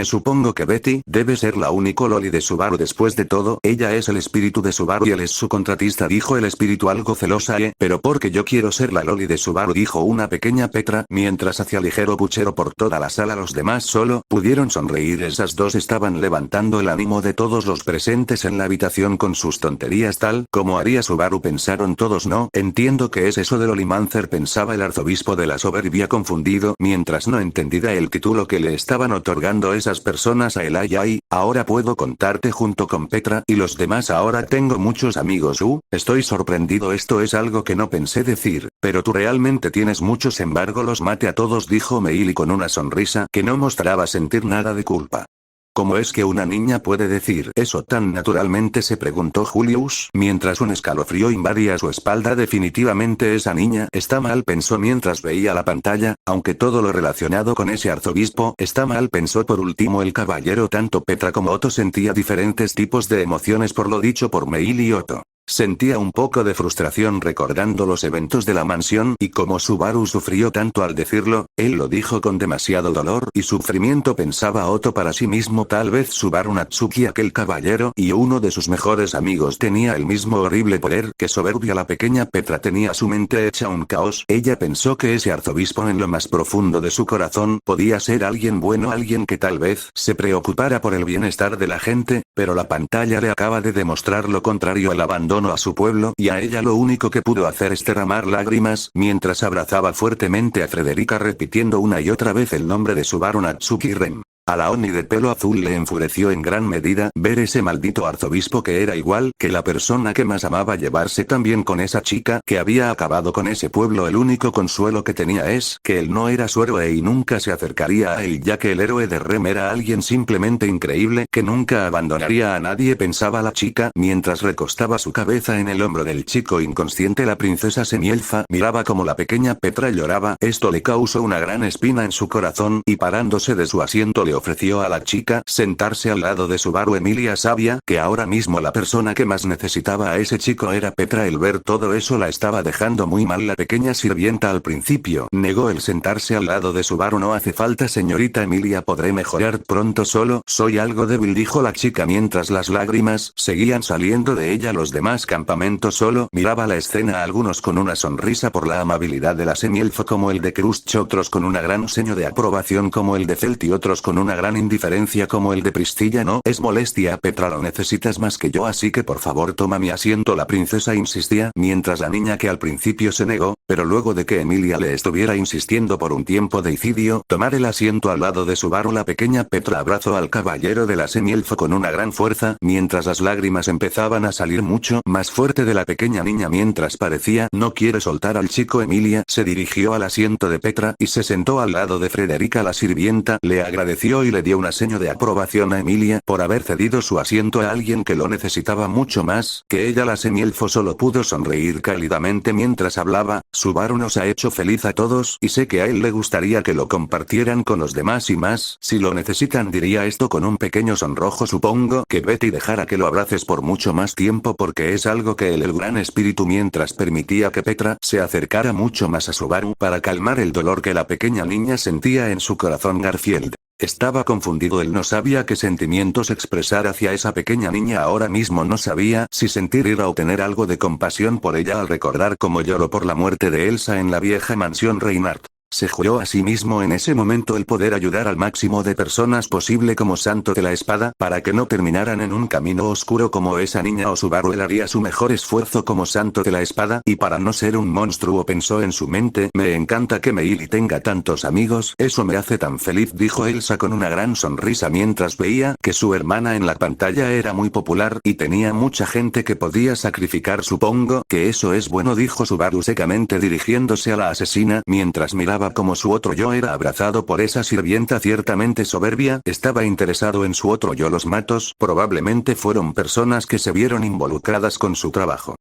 Supongo que Betty debe ser la única Loli de Subaru. Después de todo, ella es el espíritu de Subaru y él es su contratista, dijo el espíritu algo celosa. Pero porque yo quiero ser la Loli de Subaru, dijo una pequeña Petra, mientras hacía ligero puchero por toda la sala. Los demás solo pudieron sonreír. Esas dos estaban levantando el ánimo de todos los presentes en la habitación con sus tonterías, tal como haría Subaru, pensaron todos. No entiendo qué es eso de Lolimancer, pensaba el arzobispo de la soberbia confundido, mientras no entendía el título que le estaban otorgando esas personas a él. Ay, ahora puedo contarte junto con Petra y los demás. Ahora tengo muchos amigos. Estoy sorprendido. Esto es algo que no pensé decir, pero tú realmente tienes muchos. Embargo, los mate a todos, dijo Meili con una sonrisa que no mostraba sentir nada de culpa. ¿Cómo es que una niña puede decir eso tan naturalmente?, se preguntó Julius, mientras un escalofrío invadía su espalda. Definitivamente esa niña está mal, pensó mientras veía la pantalla, aunque todo lo relacionado con ese arzobispo está mal, pensó. Por último el caballero. Tanto Petra como Otto sentía diferentes tipos de emociones por lo dicho por Meili y Otto. Sentía un poco de frustración recordando los eventos de la mansión y cómo Subaru sufrió tanto al decirlo. Él lo dijo con demasiado dolor y sufrimiento, pensaba Otto para sí mismo. Tal vez Subaru Natsuki, aquel caballero y uno de sus mejores amigos, tenía el mismo horrible poder que soberbia. La pequeña Petra tenía su mente hecha un caos. Ella pensó que ese arzobispo en lo más profundo de su corazón podía ser alguien bueno, alguien que tal vez se preocupara por el bienestar de la gente, pero la pantalla le acaba de demostrar lo contrario. El abandono a su pueblo, y a ella lo único que pudo hacer es derramar lágrimas, mientras abrazaba fuertemente a Frederica repitiendo una y otra vez el nombre de Subaru Natsuki Ren. A la Oni de pelo azul le enfureció en gran medida ver ese maldito arzobispo que era igual que la persona que más amaba llevarse tan bien con esa chica que había acabado con ese pueblo. El único consuelo que tenía es que él no era su héroe y nunca se acercaría a él, ya que el héroe de Rem era alguien simplemente increíble que nunca abandonaría a nadie, pensaba la chica mientras recostaba su cabeza en el hombro del chico inconsciente. La princesa semielfa miraba como la pequeña Petra lloraba. Esto le causó una gran espina en su corazón y parándose de su asiento le ofreció a la chica sentarse al lado de Subaru. Emilia sabía que ahora mismo la persona que más necesitaba a ese chico era Petra. El ver todo eso la estaba dejando muy mal. La pequeña sirvienta al principio negó el sentarse al lado de Subaru. No hace falta, señorita Emilia, podré mejorar pronto, solo soy algo débil, dijo la chica mientras las lágrimas seguían saliendo de ella. Los demás campamentos solo miraba la escena, algunos con una sonrisa por la amabilidad de la semielfo como el de Krusty, otros con una gran seño de aprobación como el de Felt y otros con una gran indiferencia como el de Priscilla. No es molestia, Petra, lo necesitas más que yo, así que por favor toma mi asiento, la princesa insistía, mientras la niña, que al principio se negó, pero luego de que Emilia le estuviera insistiendo por un tiempo, decidió tomar el asiento al lado de Subaru. La pequeña Petra abrazó al caballero de la semielfo con una gran fuerza, mientras las lágrimas empezaban a salir mucho más fuerte de la pequeña niña mientras parecía no quiere soltar al chico. Emilia se dirigió al asiento de Petra y se sentó al lado de Frederica. La sirvienta le agradeció y le dio una seña de aprobación a Emilia por haber cedido su asiento a alguien que lo necesitaba mucho más que ella. La semielfo solo pudo sonreír cálidamente mientras hablaba. Subaru nos ha hecho feliz a todos y sé que a él le gustaría que lo compartieran con los demás y más si lo necesitan, diría esto con un pequeño sonrojo. Supongo que Betty dejará que lo abraces por mucho más tiempo porque es algo que el gran espíritu, mientras permitía que Petra se acercara mucho más a Subaru para calmar el dolor que la pequeña niña sentía en su corazón. Garfield estaba confundido, él no sabía qué sentimientos expresar hacia esa pequeña niña. Ahora mismo no sabía si sentir ira o tener algo de compasión por ella al recordar cómo lloró por la muerte de Elsa en la vieja mansión Reinhardt. Se juró a sí mismo en ese momento el poder ayudar al máximo de personas posible como Santo de la Espada, para que no terminaran en un camino oscuro como esa niña o Subaru. Él haría su mejor esfuerzo como Santo de la Espada, y para no ser un monstruo, pensó en su mente. Me encanta que Meili tenga tantos amigos, eso me hace tan feliz, dijo Elsa con una gran sonrisa mientras veía que su hermana en la pantalla era muy popular y tenía mucha gente que podía sacrificar. Supongo que eso es bueno, dijo Subaru secamente dirigiéndose a la asesina mientras miraba como su otro yo era abrazado por esa sirvienta ciertamente soberbia. Estaba interesado en su otro yo. Los matos probablemente fueron personas que se vieron involucradas con su trabajo.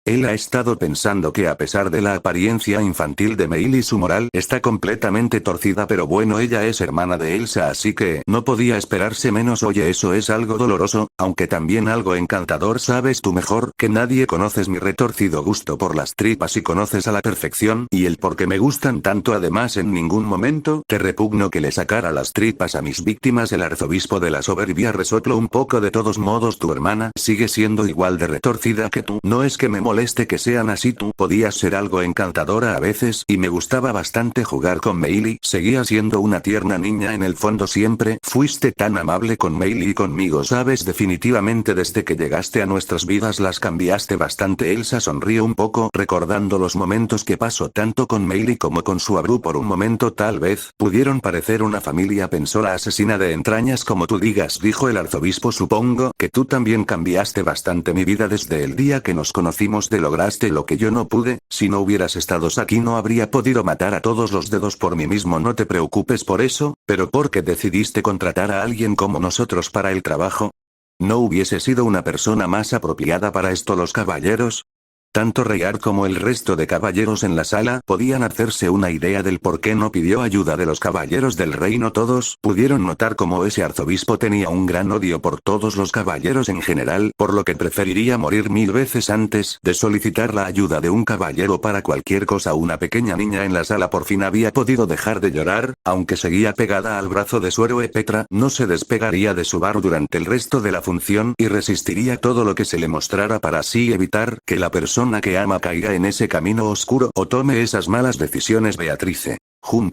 Él ha estado pensando que a pesar de la apariencia infantil de Meili su moral está completamente torcida, pero bueno, ella es hermana de Elsa, así que no podía esperarse menos. Oye, eso es algo doloroso, aunque también algo encantador. Sabes tú mejor que nadie conoces mi retorcido gusto por las tripas y conoces a la perfección y el por qué me gustan tanto. Además, en ningún momento te repugno que le sacara las tripas a mis víctimas. El arzobispo de la soberbia resopló un poco. De todos modos, tu hermana sigue siendo igual de retorcida que tú. No es que me moleste que sean así, tú podías ser algo encantadora a veces y me gustaba bastante jugar con Meili. Seguía siendo una tierna niña en el fondo, siempre fuiste tan amable con Meili y conmigo, sabes. Definitivamente desde que llegaste a nuestras vidas las cambiaste bastante. Elsa sonrió un poco recordando los momentos que pasó tanto con Meili como con Subaru. Por un momento tal vez pudieron parecer una familia, pensó la asesina de entrañas. Como tú digas, dijo el arzobispo, supongo que tú también cambiaste bastante mi vida desde el día que nos conocimos. Lograste lo que yo no pude. Si no hubieras estado aquí no habría podido matar a todos los dedos por mí mismo. No te preocupes por eso, pero ¿por qué decidiste contratar a alguien como nosotros para el trabajo? ¿No hubiese sido una persona más apropiada para esto? Los caballeros, tanto Rayard como el resto de caballeros en la sala podían hacerse una idea del por qué no pidió ayuda de los caballeros del reino. Todos pudieron notar cómo ese arzobispo tenía un gran odio por todos los caballeros en general, por lo que preferiría morir 1000 veces antes de solicitar la ayuda de un caballero para cualquier cosa. Una pequeña niña en la sala por fin había podido dejar de llorar, aunque seguía pegada al brazo de su héroe. Petra no se despegaría de Subaru durante el resto de la función y resistiría todo lo que se le mostrara para así evitar que la persona que ama caiga en ese camino oscuro o tome esas malas decisiones. Beatrice,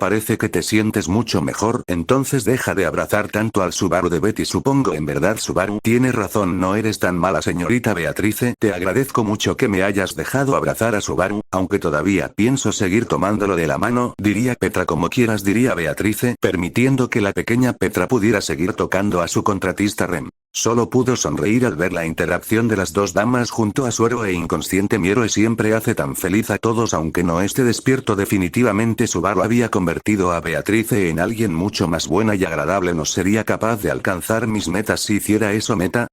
parece que te sientes mucho mejor, entonces deja de abrazar tanto al Subaru de Betty. Supongo en verdad Subaru tiene razón, no eres tan mala señorita Beatrice. Te agradezco mucho que me hayas dejado abrazar a Subaru, aunque todavía pienso seguir tomándolo de la mano, diría Petra. Como quieras, diría Beatrice, permitiendo que la pequeña Petra pudiera seguir tocando a su contratista Rem. Solo pudo sonreír al ver la interacción de las dos damas junto a su héroe inconsciente. Mi héroe siempre hace tan feliz a todos aunque no esté despierto. Definitivamente Subaru había convertido a Beatrice en alguien mucho más buena y agradable. ¿No sería capaz de alcanzar mis metas si hiciera eso? ¿Meta?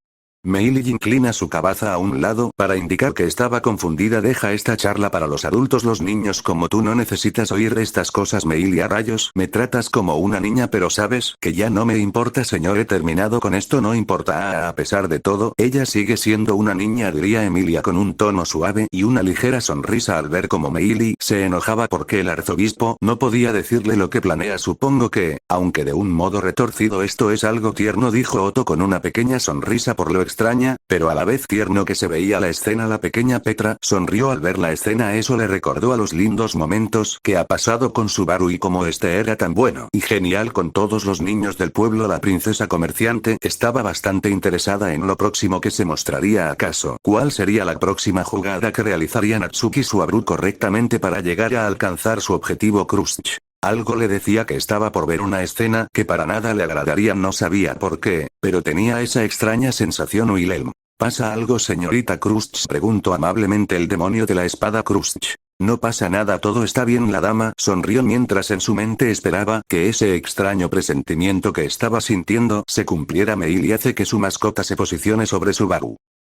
Meili inclina su cabeza a un lado para indicar que estaba confundida. Deja esta charla para los adultos. Los niños como tú no necesitas oír estas cosas. Meili, a rayos, me tratas como una niña, pero sabes que ya no me importa, señor. He terminado con esto. No importa. A pesar de todo, ella sigue siendo una niña, diría Emilia con un tono suave y una ligera sonrisa al ver cómo Meili se enojaba porque el arzobispo no podía decirle lo que planea. Supongo que, aunque de un modo retorcido, esto es algo tierno, dijo Otto con una pequeña sonrisa por lo extraña, pero a la vez tierno que se veía la escena. La pequeña Petra sonrió al ver la escena. Eso le recordó a los lindos momentos que ha pasado con Subaru y como este era tan bueno y genial con todos los niños del pueblo. La princesa comerciante estaba bastante interesada en lo próximo que se mostraría. ¿Acaso cuál sería la próxima jugada que realizaría Natsuki Subaru correctamente para llegar a alcanzar su objetivo? Crush. Algo le decía que estaba por ver una escena que para nada le agradaría. No sabía por qué, pero tenía esa extraña sensación. Wilhelm, ¿pasa algo, señorita Crush?, preguntó amablemente el demonio de la espada. Crush. No pasa nada, todo está bien. La dama sonrió mientras en su mente esperaba que ese extraño presentimiento que estaba sintiendo se cumpliera. Meili hace que su mascota se posicione sobre Subaru.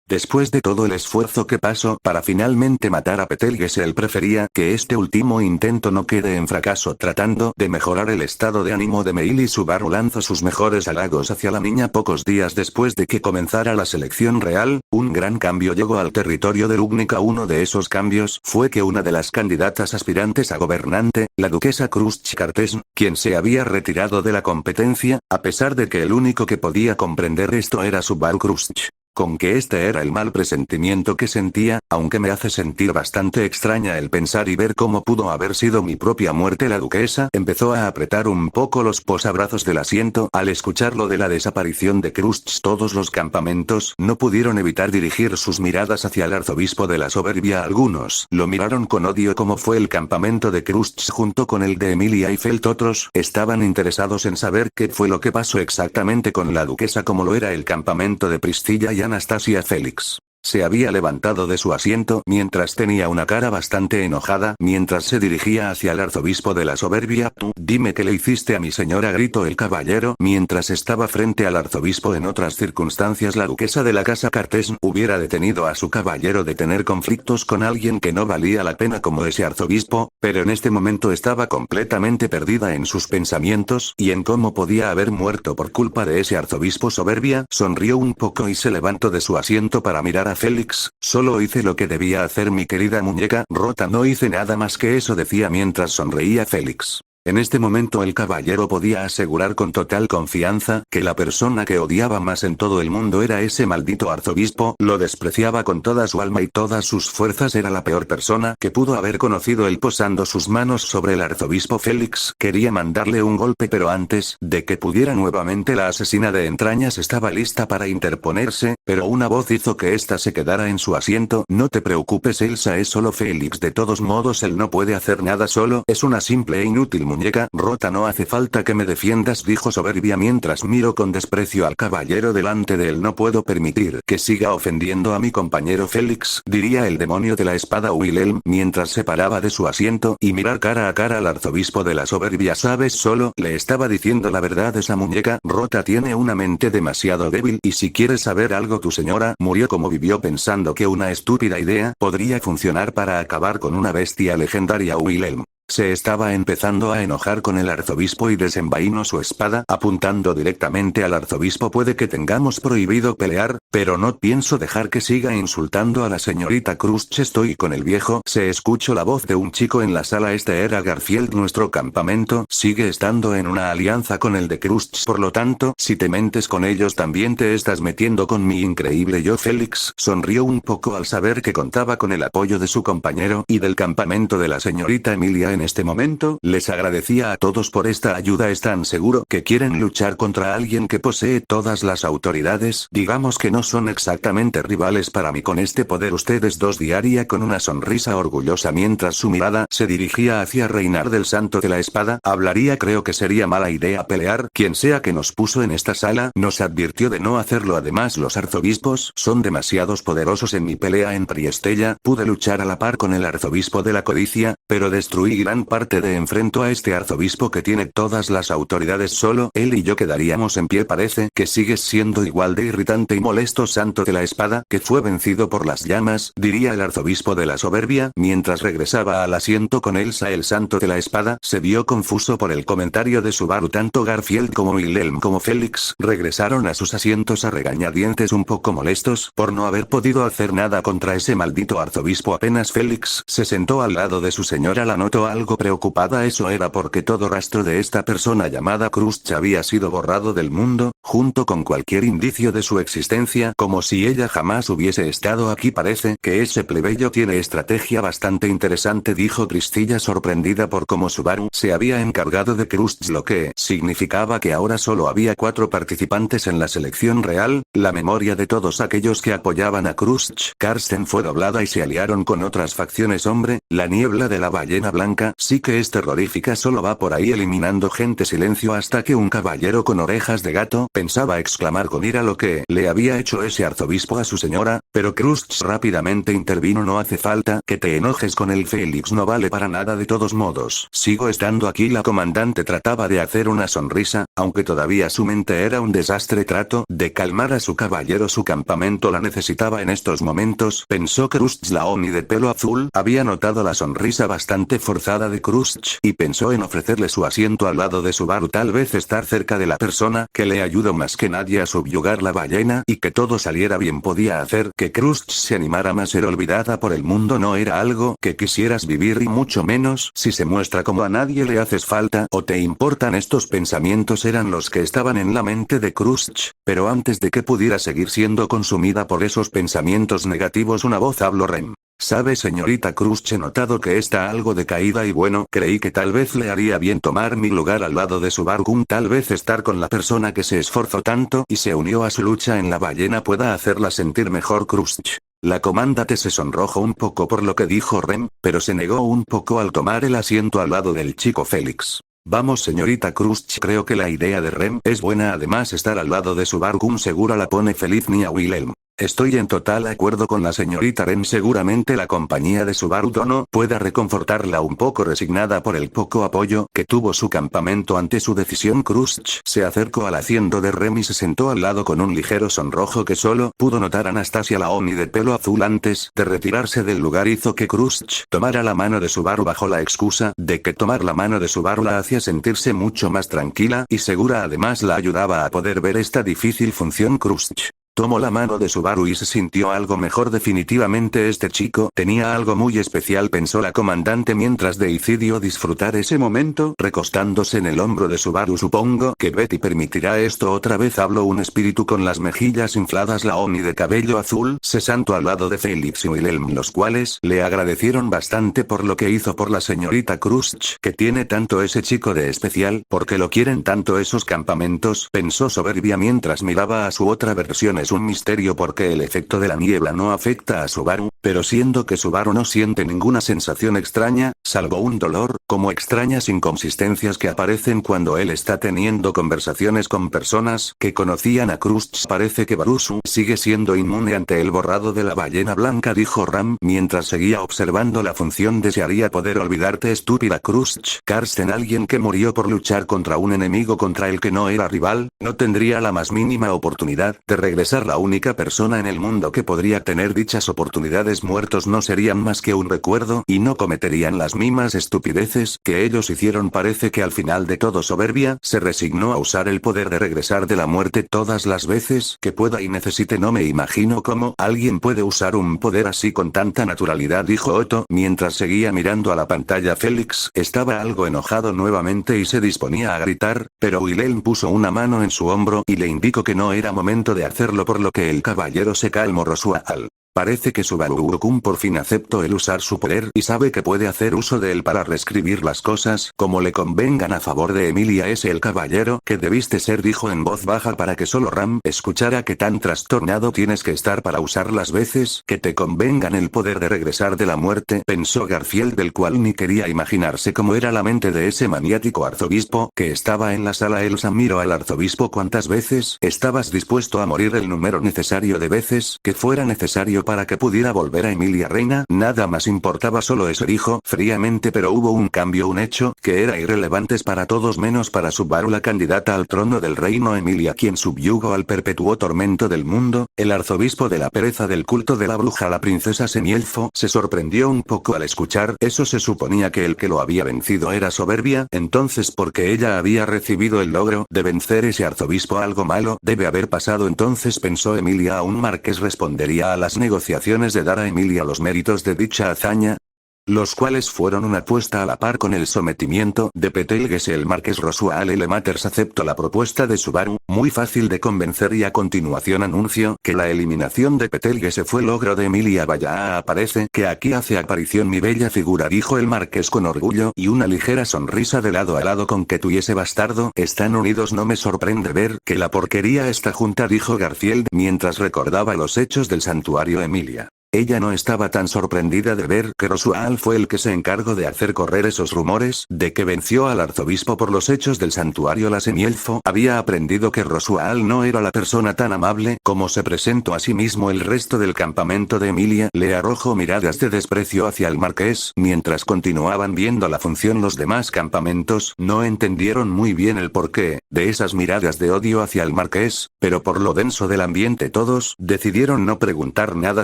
Después de todo el esfuerzo que pasó para finalmente matar a Betelgeuse, él prefería que este último intento no quede en fracaso. Tratando de mejorar el estado de ánimo de Meili, Subaru lanzó sus mejores halagos hacia la niña. Pocos días después de que comenzara la selección real, un gran cambio llegó al territorio de Lugnica. Uno de esos cambios fue que una de las candidatas aspirantes a gobernante, la duquesa Crush Cartesn, quien se había retirado de la competencia, a pesar de que el único que podía comprender esto era Subaru Crush. Con que este era el mal presentimiento que sentía, aunque me hace sentir bastante extraña el pensar y ver cómo pudo haber sido mi propia muerte. La duquesa empezó a apretar un poco los posabrazos del asiento al escuchar lo de la desaparición de Crush. Todos los campamentos no pudieron evitar dirigir sus miradas hacia el arzobispo de la soberbia. Algunos lo miraron con odio, como fue el campamento de Crush junto con el de Emilia Eiffelt. Otros estaban interesados en saber qué fue lo que pasó exactamente con la duquesa, como lo era el campamento de Priscilla y Anastasia Félix. Se había levantado de su asiento mientras tenía una cara bastante enojada mientras se dirigía hacia el arzobispo de la soberbia. Tú, dime qué le hiciste a mi señora, gritó el caballero mientras estaba frente al arzobispo. En otras circunstancias la duquesa de la casa Cartés hubiera detenido a su caballero de tener conflictos con alguien que no valía la pena como ese arzobispo, pero en este momento estaba completamente perdida en sus pensamientos y en cómo podía haber muerto por culpa de ese arzobispo soberbia. Sonrió un poco y se levantó de su asiento para mirar a Félix. Solo hice lo que debía hacer, mi querida muñeca rota, no hice nada más que eso, decía mientras sonreía Félix. En este momento el caballero podía asegurar con total confianza que la persona que odiaba más en todo el mundo era ese maldito arzobispo, lo despreciaba con toda su alma y todas sus fuerzas, era la peor persona que pudo haber conocido. Él posando sus manos sobre el arzobispo Félix quería mandarle un golpe, pero antes de que pudiera nuevamente la asesina de entrañas estaba lista para interponerse, pero una voz hizo que ésta se quedara en su asiento. No te preocupes Elsa, es solo Félix, de todos modos él no puede hacer nada solo, es una simple e inútil muñeca rota, no hace falta que me defiendas, dijo soberbia mientras miró con desprecio al caballero delante de él. No puedo permitir que siga ofendiendo a mi compañero Félix, diría el demonio de la espada Wilhelm mientras se paraba de su asiento y mirar cara a cara al arzobispo de la soberbia. Sabes, solo le estaba diciendo la verdad, esa muñeca rota tiene una mente demasiado débil y si quieres saber algo, tu señora murió como vivió pensando que una estúpida idea podría funcionar para acabar con una bestia legendaria. Wilhelm se estaba empezando a enojar con el arzobispo y desenvainó su espada apuntando directamente al arzobispo. Puede que tengamos prohibido pelear, pero no pienso dejar que siga insultando a la señorita Crusch. Estoy con el viejo. Se escuchó la voz de un chico en la sala. Este era Garfield. Nuestro campamento sigue estando en una alianza con el de Crusch, por lo tanto, si te mentes con ellos también te estás metiendo con mi increíble yo. Félix sonrió un poco al saber que contaba con el apoyo de su compañero y del campamento de la señorita Emilia. En este momento, les agradecía a todos por esta ayuda. ¿Están seguro que quieren luchar contra alguien que posee todas las autoridades? Digamos que no son exactamente rivales para mí con este poder. Ustedes dos, diaria con una sonrisa orgullosa mientras su mirada se dirigía hacia Reinar del Santo de la Espada. Hablaría, creo que sería mala idea pelear. Quien sea que nos puso en esta sala, nos advirtió de no hacerlo. Además, los arzobispos son demasiados poderosos. En mi pelea en Priestella, pude luchar a la par con el arzobispo de la codicia, pero destruí gran parte de enfrento a este arzobispo que tiene todas las autoridades. Solo él y yo quedaríamos en pie. Parece que sigues siendo igual de irritante y molesto, Santo de la Espada, que fue vencido por las llamas, diría el arzobispo de la soberbia mientras regresaba al asiento con Elsa. El Santo de la Espada se vio confuso por el comentario de Subaru. Tanto Garfield como Wilhelm como Félix regresaron a sus asientos a regañadientes, un poco molestos por no haber podido hacer nada contra ese maldito arzobispo. Apenas Félix se sentó al lado de su señora, la notó algo preocupada. Eso era porque todo rastro de esta persona llamada Crusch había sido borrado del mundo, junto con cualquier indicio de su existencia, como si ella jamás hubiese estado aquí. Parece que ese plebeyo tiene estrategia bastante interesante, dijo Tristilla sorprendida por cómo Subaru se había encargado de Crusch, lo que significaba que ahora solo había 4 participantes en la selección real. La memoria de todos aquellos que apoyaban a Crusch Karsten fue doblada y se aliaron con otras facciones. Hombre, la niebla de la ballena blanca sí que es terrorífica, solo va por ahí eliminando gente. Silencio hasta que un caballero con orejas de gato pensaba exclamar con ira lo que le había hecho ese arzobispo a su señora, pero Crusch rápidamente intervino. No hace falta que te enojes con el Félix, no vale para nada. De todos modos, sigo estando aquí. La comandante trataba de hacer una sonrisa, aunque todavía su mente era un desastre. Trató de calmar a su caballero. Su campamento la necesitaba en estos momentos, pensó Crusch. La Oni de pelo azul había notado la sonrisa bastante forzada de Crusch y pensó en ofrecerle su asiento al lado de Subaru, tal vez estar cerca de la persona que le ayudó más que nadie a subyugar la ballena y que todo saliera bien. Podía hacer que Crusch se animara más. Ser olvidada por el mundo no era algo que quisieras vivir, y mucho menos si se muestra como a nadie le haces falta o te importan. Estos pensamientos eran los que estaban en la mente de Crusch, pero antes de que pudiera seguir siendo consumida por esos pensamientos negativos, una voz habló. Rem. ¿Sabe, señorita Crusch, he notado que está algo decaída y bueno, creí que tal vez le haría bien tomar mi lugar al lado de Subaru-kun. Tal vez estar con la persona que se esforzó tanto y se unió a su lucha en la ballena pueda hacerla sentir mejor. Crusch. La comandante se sonrojó un poco por lo que dijo Rem, pero se negó un poco al tomar el asiento al lado del chico Félix. Vamos, señorita Crusch, creo que la idea de Rem es buena. Además, estar al lado de Subaru-kun seguro la pone feliz. Ni a Wilhelm. Estoy en total acuerdo con la señorita Ren. Seguramente la compañía de Subaru Dono pueda reconfortarla un poco, resignada por el poco apoyo que tuvo su campamento ante su decisión. Crush se acercó al asiento de Rem y se sentó al lado con un ligero sonrojo que solo pudo notar Anastasia. La Oni de pelo azul antes de retirarse del lugar hizo que Crush tomara la mano de Subaru bajo la excusa de que tomar la mano de Subaru la hacía sentirse mucho más tranquila y segura. Además la ayudaba a poder ver esta difícil función. Crush tomó la mano de Subaru y se sintió algo mejor. Definitivamente este chico tenía algo muy especial, pensó la comandante mientras decidió disfrutar ese momento recostándose en el hombro de Subaru. Supongo que Betty permitirá esto otra vez, habló un espíritu con las mejillas infladas. La Oni de cabello azul se sentó al lado de Felix y Wilhelm, los cuales le agradecieron bastante por lo que hizo por la señorita Crush. ¿Qué tiene tanto ese chico de especial? ¿Por qué lo quieren tanto esos campamentos?, pensó Soberbia mientras miraba a su otra versión. Es un misterio porque el efecto de la niebla no afecta a Subaru, pero siendo que Subaru no siente ninguna sensación extraña, salvo un dolor, como extrañas inconsistencias que aparecen cuando él está teniendo conversaciones con personas que conocían a Crush. Parece que Barusu sigue siendo inmune ante el borrado de la ballena blanca, dijo Ram mientras seguía observando la función. Desearía poder olvidarte, estúpida Crush. Karsten, alguien que murió por luchar contra un enemigo contra el que no era rival, no tendría la más mínima oportunidad de regresar. La única persona en el mundo que podría tener dichas oportunidades. Muertos no serían más que un recuerdo y no cometerían las mismas estupideces que ellos hicieron. Parece que al final de todo Soberbia se resignó a usar el poder de regresar de la muerte todas las veces que pueda y necesite. No me imagino cómo alguien puede usar un poder así con tanta naturalidad, dijo Otto mientras seguía mirando a la pantalla. Félix estaba algo enojado nuevamente y se disponía a gritar, pero Wilhelm puso una mano en su hombro y le indicó que no era momento de hacerlo, por lo que el caballero se calmó. Rosual. Parece que Subaru-kun por fin aceptó el usar su poder y sabe que puede hacer uso de él para reescribir las cosas como le convengan a favor de Emilia. Es el caballero que debiste ser, dijo en voz baja para que solo Ram escuchara. Que tan trastornado tienes que estar para usar las veces que te convengan el poder de regresar de la muerte, pensó Garfield, del cual ni quería imaginarse cómo era la mente de ese maniático arzobispo que estaba en la sala. Elsa miró al arzobispo. ¿Cuántas veces estabas dispuesto a morir? El número necesario de veces que fuera necesario para que pudiera volver a Emilia reina. Nada más importaba, solo eso, dijo fríamente. Pero hubo un cambio, un hecho que era irrelevante para todos menos para Subaru, la candidata al trono del reino Emilia, quien subyugó al perpetuo tormento del mundo, el arzobispo de la pereza del culto de la bruja. La princesa Semielfo se sorprendió un poco al escuchar eso. Se suponía que el que lo había vencido era Soberbia, entonces porque ella había recibido el logro de vencer ese arzobispo, algo malo debe haber pasado. Entonces pensó Emilia, a un marqués respondería a las negociaciones de dar a Emilia los méritos de dicha hazaña, los cuales fueron una apuesta a la par con el sometimiento de Betelgeuse. El marqués Rosual L. Matters aceptó la propuesta de Subaru, muy fácil de convencer, y a continuación anunció que la eliminación de Betelgeuse fue logro de Emilia. Vaya, parece que aquí hace aparición mi bella figura, dijo el marqués con orgullo y una ligera sonrisa de lado a lado. Con que tú y ese bastardo están unidos, no me sorprende ver que la porquería está junta, dijo Garfield mientras recordaba los hechos del santuario Emilia. Ella no estaba tan sorprendida de ver que Rosual fue el que se encargó de hacer correr esos rumores de que venció al arzobispo por los hechos del santuario. La Semielfo había aprendido que Rosual no era la persona tan amable como se presentó a sí mismo. El resto del campamento de Emilia le arrojó miradas de desprecio hacia el marqués mientras continuaban viendo la función. Los demás campamentos no entendieron muy bien el porqué de esas miradas de odio hacia el marqués, pero por lo denso del ambiente todos decidieron no preguntar nada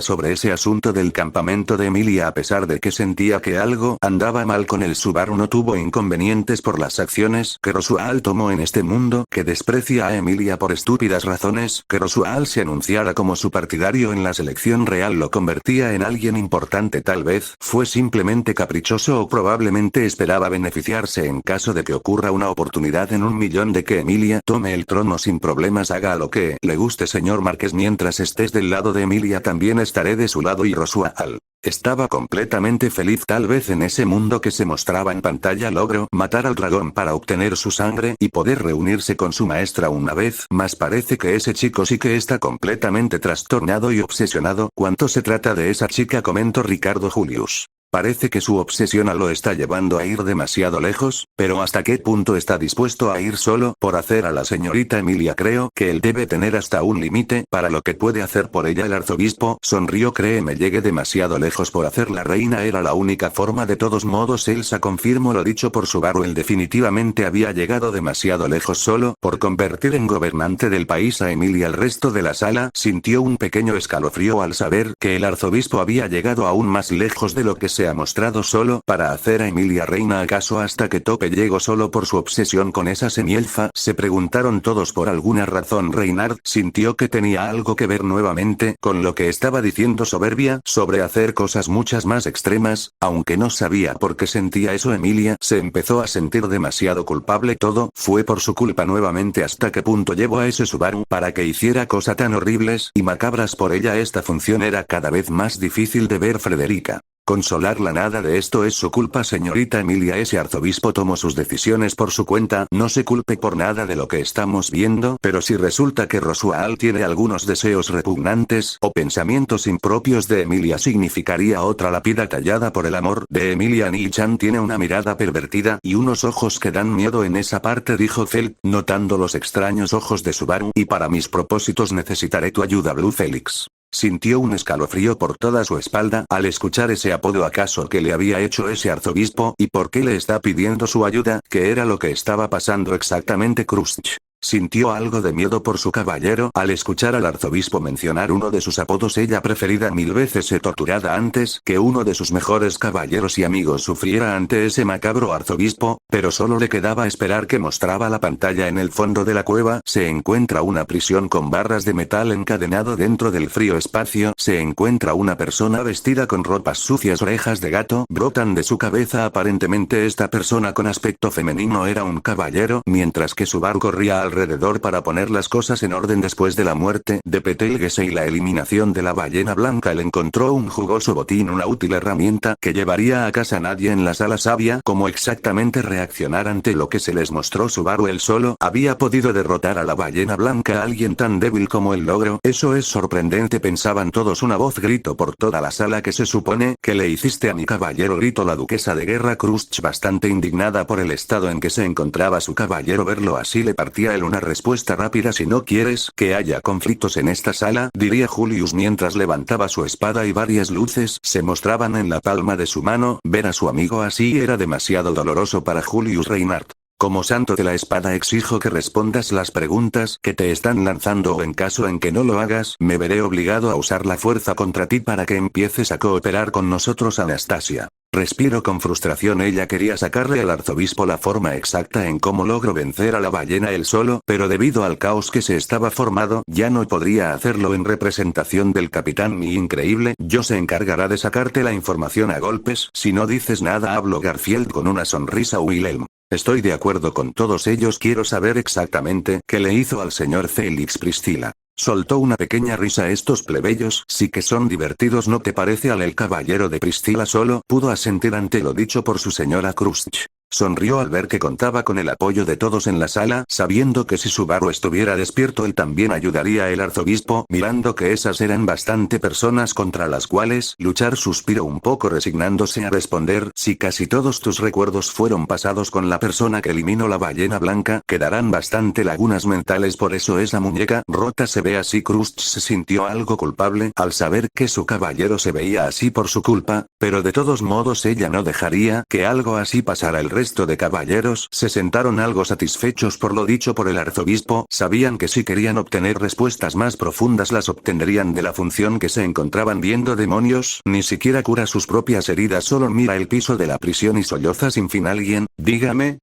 sobre ese asunto del campamento de Emilia. A pesar de que sentía que algo andaba mal con el Subaru, no tuvo inconvenientes por las acciones que Rosual tomó en este mundo que desprecia a Emilia por estúpidas razones. Que Rosual se anunciara como su partidario en la selección real lo convertía en alguien importante. Tal vez fue simplemente caprichoso o probablemente esperaba beneficiarse en caso de que ocurra una oportunidad en 1.000.000 de que Emilia tome el trono sin problemas. Haga lo que le guste, señor marqués, mientras estés del lado de Emilia también estaré de su lado. Y Rosual estaba completamente feliz. Tal vez en ese mundo que se mostraba en pantalla logró matar al dragón para obtener su sangre y poder reunirse con su maestra una vez más. Parece que ese chico sí que está completamente trastornado y obsesionado. ¿Cuánto se trata de esa chica?, comentó Ricardo Julius. Parece que su obsesión lo está llevando a ir demasiado lejos, pero ¿hasta qué punto está dispuesto a ir solo por hacer a la señorita Emilia? Creo que él debe tener hasta un límite para lo que puede hacer por ella. El arzobispo sonrió. Créeme, llegué demasiado lejos por hacer la reina, era la única forma. De todos modos, Elsa confirmó lo dicho por Subaru. Él definitivamente había llegado demasiado lejos solo por convertir en gobernante del país a Emilia. El resto de la sala sintió un pequeño escalofrío al saber que el arzobispo había llegado aún más lejos de lo que se ha mostrado solo para hacer a Emilia reina. ¿Acaso hasta que tope llegó solo por su obsesión con esa semielfa? Se preguntaron todos. Por alguna razón Reynard sintió que tenía algo que ver nuevamente con lo que estaba diciendo Soberbia sobre hacer cosas muchas más extremas, aunque no sabía por qué sentía eso. Emilia se empezó a sentir demasiado culpable. Todo fue por su culpa nuevamente. ¿Hasta qué punto llevó a ese Subaru para que hiciera cosas tan horribles y macabras por ella? Esta función era cada vez más difícil de ver. Frederica consolarla. Nada de esto es su culpa, señorita Emilia. Ese arzobispo tomó sus decisiones por su cuenta. No se culpe por nada de lo que estamos viendo, pero si resulta que Rosual tiene algunos deseos repugnantes o pensamientos impropios de Emilia, significaría otra lápida tallada por el amor de Emilia. Ni-chan tiene una mirada pervertida y unos ojos que dan miedo en esa parte, dijo Felt, notando los extraños ojos de Subaru. Y para mis propósitos necesitaré tu ayuda. Blue Felix sintió un escalofrío por toda su espalda al escuchar ese apodo. ¿Acaso que le había hecho ese arzobispo? ¿Y por qué le está pidiendo su ayuda? ¿Qué era lo que estaba pasando exactamente? Crunch sintió algo de miedo por su caballero al escuchar al arzobispo mencionar uno de sus apodos. Ella preferida mil veces ser torturada antes que uno de sus mejores caballeros y amigos sufriera ante ese macabro arzobispo, pero solo le quedaba esperar. Que mostraba la pantalla en el fondo de la cueva. Se encuentra una prisión con barras de metal encadenado dentro del frío espacio. Se encuentra una persona vestida con ropas sucias. Orejas de gato brotan de su cabeza. Aparentemente esta persona con aspecto femenino era un caballero, mientras que Subaru corría alrededor para poner las cosas en orden. Después de la muerte de Betelgeuse y la eliminación de la ballena blanca, él encontró un jugoso botín, una útil herramienta que llevaría a casa. Nadie en la sala sabía cómo exactamente reaccionar ante lo que se les mostró. Subaru él solo había podido derrotar a la ballena blanca. Alguien tan débil como él logró. Eso es sorprendente, pensaban todos. Una voz gritó por toda la sala. ¿Qué se supone que le hiciste a mi caballero?, gritó la duquesa de guerra Crunch, bastante indignada por el estado en que se encontraba su caballero. Verlo así le partía una respuesta rápida. Si no quieres que haya conflictos en esta sala, diría Julius mientras levantaba su espada y varias luces se mostraban en la palma de su mano. Ver a su amigo así era demasiado doloroso para Julius Reynard. Como santo de la espada exijo que respondas las preguntas que te están lanzando, o en caso en que no lo hagas, me veré obligado a usar la fuerza contra ti para que empieces a cooperar con nosotros. Anastasia respiró con frustración. Ella quería sacarle al arzobispo la forma exacta en cómo logró vencer a la ballena él solo, pero debido al caos que se estaba formado, ya no podría hacerlo en representación del capitán. Mi increíble, yo se encargará de sacarte la información a golpes si no dices nada, habló Garfield con una sonrisa. Wilhelm: estoy de acuerdo con todos ellos. Quiero saber exactamente qué le hizo al señor Felix. Priscila soltó una pequeña risa. Estos plebeyos sí que son divertidos, ¿no te parece? El caballero de Priscila solo pudo asentir ante lo dicho por su señora Crunch. Sonrió al ver que contaba con el apoyo de todos en la sala, sabiendo que si Subaru estuviera despierto él también ayudaría al arzobispo. Mirando que esas eran bastante personas contra las cuales luchar, suspiró un poco resignándose a responder: si casi todos tus recuerdos fueron pasados con la persona que eliminó la ballena blanca, quedarán bastante lagunas mentales, por eso esa muñeca rota se ve así. Crunch se sintió algo culpable al saber que su caballero se veía así por su culpa, pero de todos modos ella no dejaría que algo así pasara. El resto de caballeros se sentaron algo satisfechos por lo dicho por el arzobispo. Sabían que si querían obtener respuestas más profundas las obtendrían de la función que se encontraban viendo. Demonios, ni siquiera cura sus propias heridas, solo mira el piso de la prisión y solloza sin fin. Alguien, dígame,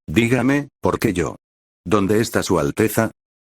¿por qué yo? ¿Dónde está su Alteza?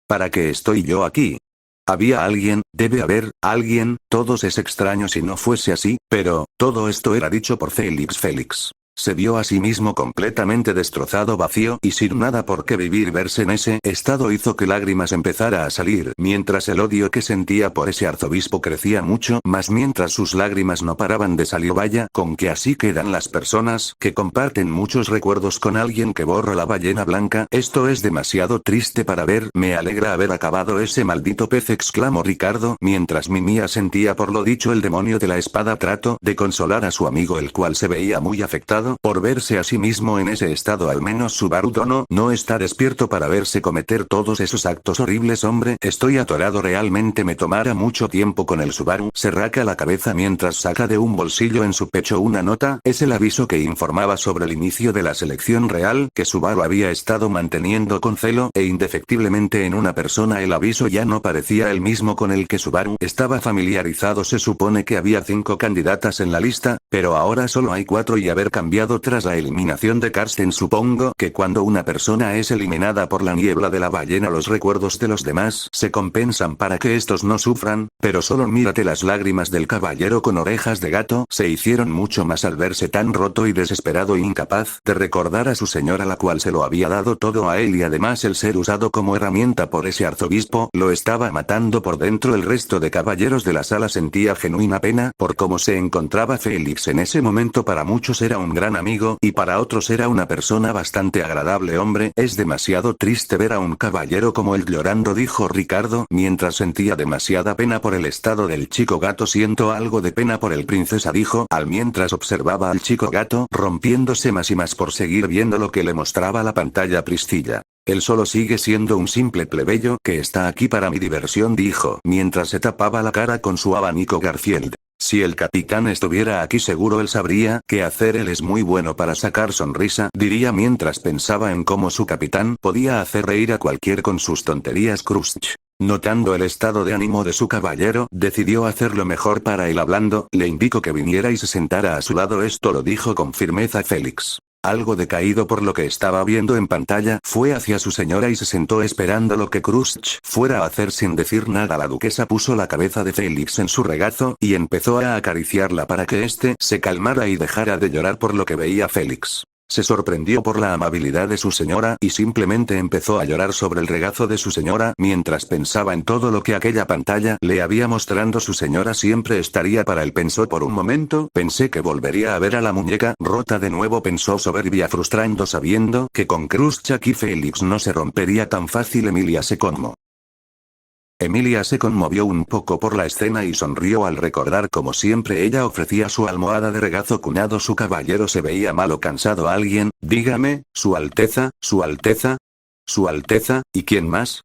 ¿Para qué estoy yo aquí? Había alguien, debe haber alguien, todos es extraño si no fuese así, pero todo esto era dicho por Felix. Se vio a sí mismo completamente destrozado, vacío y sin nada por qué vivir. Verse en ese estado hizo que lágrimas empezara a salir, mientras el odio que sentía por ese arzobispo crecía mucho más mientras sus lágrimas no paraban de salir. Vaya, con que así quedan las personas que comparten muchos recuerdos con alguien que borra la ballena blanca. Esto es demasiado triste para ver. Me alegra haber acabado ese maldito pez, exclamó Ricardo, mientras Mimi asentía por lo dicho. El demonio de la espada trató de consolar a su amigo, el cual se veía muy afectado por verse a sí mismo en ese estado. Al menos Subaru Dono no está despierto para verse cometer todos esos actos horribles. Hombre, estoy atorado, realmente me tomará mucho tiempo con el Subaru. Se raca la cabeza mientras saca de un bolsillo en su pecho una nota. Es el aviso que informaba sobre el inicio de la selección real que Subaru había estado manteniendo con celo e indefectiblemente en una persona. El aviso ya no parecía el mismo con el que Subaru estaba familiarizado. Se supone que había 5 candidatas en la lista, pero ahora solo hay 4 y haber cambiado tras la eliminación de Karsten. Supongo que cuando una persona es eliminada por la niebla de la ballena, los recuerdos de los demás se compensan para que estos no sufran, pero solo mírate las lágrimas del caballero con orejas de gato. Se hicieron mucho más al verse tan roto y desesperado e incapaz de recordar a su señora, la cual se lo había dado todo a él, y además el ser usado como herramienta por ese arzobispo lo estaba matando por dentro. El resto de caballeros de la sala sentía genuina pena por cómo se encontraba Félix en ese momento. Para muchos era un gran amigo y para otros era una persona bastante agradable. Hombre, es demasiado triste ver a un caballero como él llorando, dijo Ricardo, mientras sentía demasiada pena por el estado del chico gato. Siento algo de pena por el princesa, dijo, al mientras observaba al chico gato rompiéndose más y más por seguir viendo lo que le mostraba la pantalla. Priscilla. Él solo sigue siendo un simple plebeyo que está aquí para mi diversión, dijo, mientras se tapaba la cara con su abanico Garfield. Si el capitán estuviera aquí seguro él sabría qué hacer. Él es muy bueno para sacar sonrisa, diría mientras pensaba en cómo su capitán podía hacer reír a cualquier con sus tonterías. Crunch. Notando el estado de ánimo de su caballero, decidió hacer lo mejor para él. Hablando, le indicó que viniera y se sentara a su lado. Esto lo dijo con firmeza Félix. Algo decaído por lo que estaba viendo en pantalla, fue hacia su señora y se sentó esperando lo que Crunch fuera a hacer. Sin decir nada, la duquesa puso la cabeza de Félix en su regazo y empezó a acariciarla para que éste se calmara y dejara de llorar por lo que veía Félix. Se sorprendió por la amabilidad de su señora y simplemente empezó a llorar sobre el regazo de su señora mientras pensaba en todo lo que aquella pantalla le había mostrando. Su señora siempre estaría para él, pensó por un momento. Pensé que volvería a ver a la muñeca rota de nuevo, pensó soberbia frustrando sabiendo que con Crunch aquí Félix no se rompería tan fácil. Emilia se conmovió un poco por la escena y sonrió al recordar como siempre ella ofrecía su almohada de regazo. Cuñado, su caballero se veía mal o cansado. Alguien, dígame, Su Alteza, Su Alteza. Su Alteza, ¿y quién más?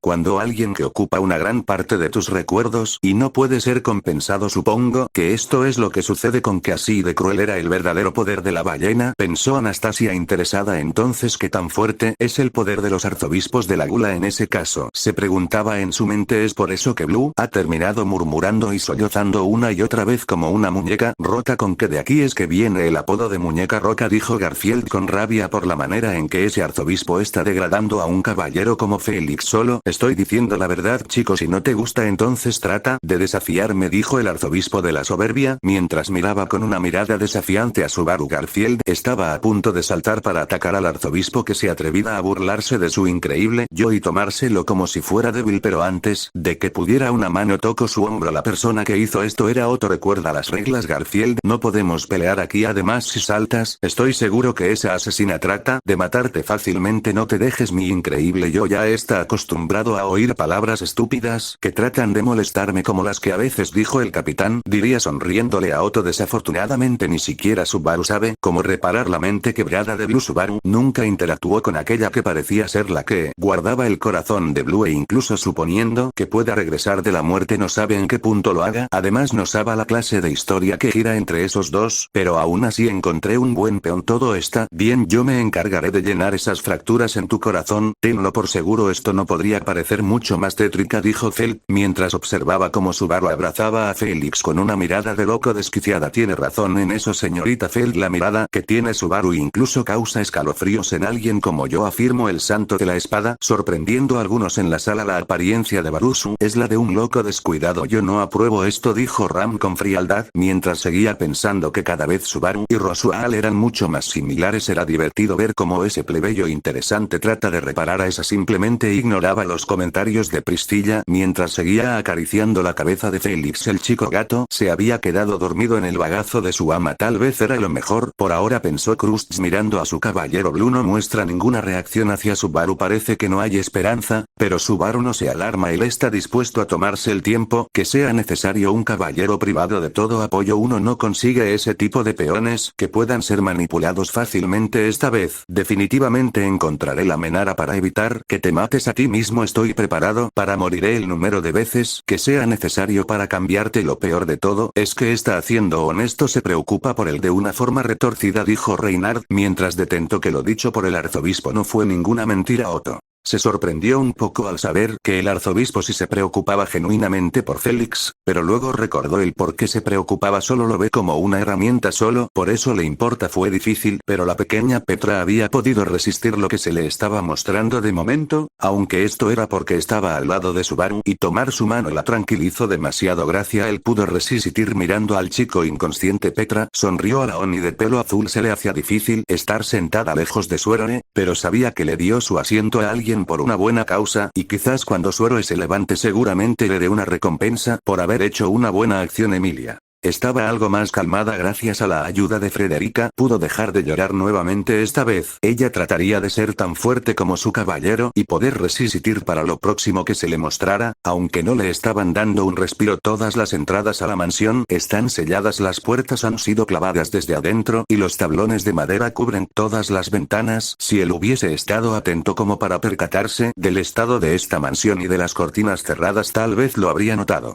Cuando alguien que ocupa una gran parte de tus recuerdos y no puede ser compensado. Supongo que esto es lo que sucede con que así de cruel era el verdadero poder de la ballena, pensó Anastasia interesada. Entonces, ¿qué tan fuerte es el poder de los arzobispos de la gula en ese caso?, se preguntaba en su mente. Es por eso que Blue ha terminado murmurando y sollozando una y otra vez como una muñeca rota. Con que de aquí es que viene el apodo de muñeca roca, dijo Garfield con rabia por la manera en que ese arzobispo está degradando a un caballero como Félix. Solo estoy diciendo la verdad, chicos. Si no te gusta entonces trata de desafiarme, dijo el arzobispo de la soberbia, mientras miraba con una mirada desafiante a Subaru. Garfield estaba a punto de saltar para atacar al arzobispo que se atrevía a burlarse de su increíble yo y tomárselo como si fuera débil, pero antes de que pudiera una mano tocó su hombro. La persona que hizo esto era Otto. Recuerda las reglas, Garfield, no podemos pelear aquí. Además, si saltas, estoy seguro que esa asesina trata de matarte fácilmente. No te dejes, mi increíble yo ya está acostumbrado a oír palabras estúpidas que tratan de molestarme como las que a veces dijo el capitán, diría sonriéndole a Otto. Desafortunadamente ni siquiera Subaru sabe cómo reparar la mente quebrada de Blue. Subaru nunca interactuó con aquella que parecía ser la que guardaba el corazón de Blue, e incluso suponiendo que pueda regresar de la muerte no sabe en qué punto lo haga. Además no sabe la clase de historia que gira entre esos dos, pero aún así encontré un buen peón. Todo está bien, yo me encargaré de llenar esas fracturas en tu corazón, tenlo por seguro. Esto no podría parecer mucho más tétrica, dijo Feld, mientras observaba cómo Subaru abrazaba a Félix con una mirada de loco desquiciada. Tiene razón en eso, señorita Feld, la mirada que tiene Subaru incluso causa escalofríos en alguien como yo, afirmó el santo de la espada, sorprendiendo a algunos en la sala. La apariencia de Barusu es la de un loco descuidado. Yo no apruebo esto, dijo Ram con frialdad, mientras seguía pensando que cada vez Subaru y Rosual eran mucho más similares. Era divertido ver cómo ese plebeyo interesante trata de reparar a esa. Simplemente ignoraba los comentarios de Priscilla mientras seguía acariciando la cabeza de Félix. El chico gato se había quedado dormido en el bagazo de su ama. Tal vez era lo mejor por ahora, pensó Krusty mirando a su caballero Blue. No muestra ninguna reacción hacia Subaru, parece que no hay esperanza, pero Subaru no se alarma. Él está dispuesto a tomarse el tiempo que sea necesario. Un caballero privado de todo apoyo. Uno no consigue ese tipo de peones que puedan ser manipulados fácilmente. Esta vez, definitivamente encontraré la manera para evitar que te mates a ti mismo. Estoy preparado para moriré el número de veces que sea necesario para cambiarte. Lo peor de todo es que está haciendo honesto, se preocupa por él de una forma retorcida, dijo Reynard, mientras detentó que lo dicho por el arzobispo no fue ninguna mentira. Otto se sorprendió un poco al saber que el arzobispo sí se preocupaba genuinamente por Félix, pero luego recordó el por qué se preocupaba. Solo lo ve como una herramienta, solo por eso le importa. Fue difícil, pero la pequeña Petra había podido resistir lo que se le estaba mostrando de momento, aunque esto era porque estaba al lado de Subaru, y tomar su mano la tranquilizó demasiado. Gracias, él pudo resistir mirando al chico inconsciente. Petra sonrió a la Oni de pelo azul. Se le hacía difícil estar sentada lejos de su héroe, pero sabía que le dio su asiento a alguien por una buena causa, y quizás cuando su héroe se levante seguramente le dé una recompensa por haber hecho una buena acción. Emilia estaba algo más calmada gracias a la ayuda de Frederica. Pudo dejar de llorar nuevamente. Esta vez, ella trataría de ser tan fuerte como su caballero y poder resistir para lo próximo que se le mostrara, aunque no le estaban dando un respiro. Todas las entradas a la mansión están selladas, las puertas han sido clavadas desde adentro y los tablones de madera cubren todas las ventanas. Si él hubiese estado atento como para percatarse del estado de esta mansión y de las cortinas cerradas, tal vez lo habría notado.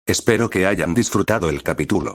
Espero que hayan disfrutado el capítulo.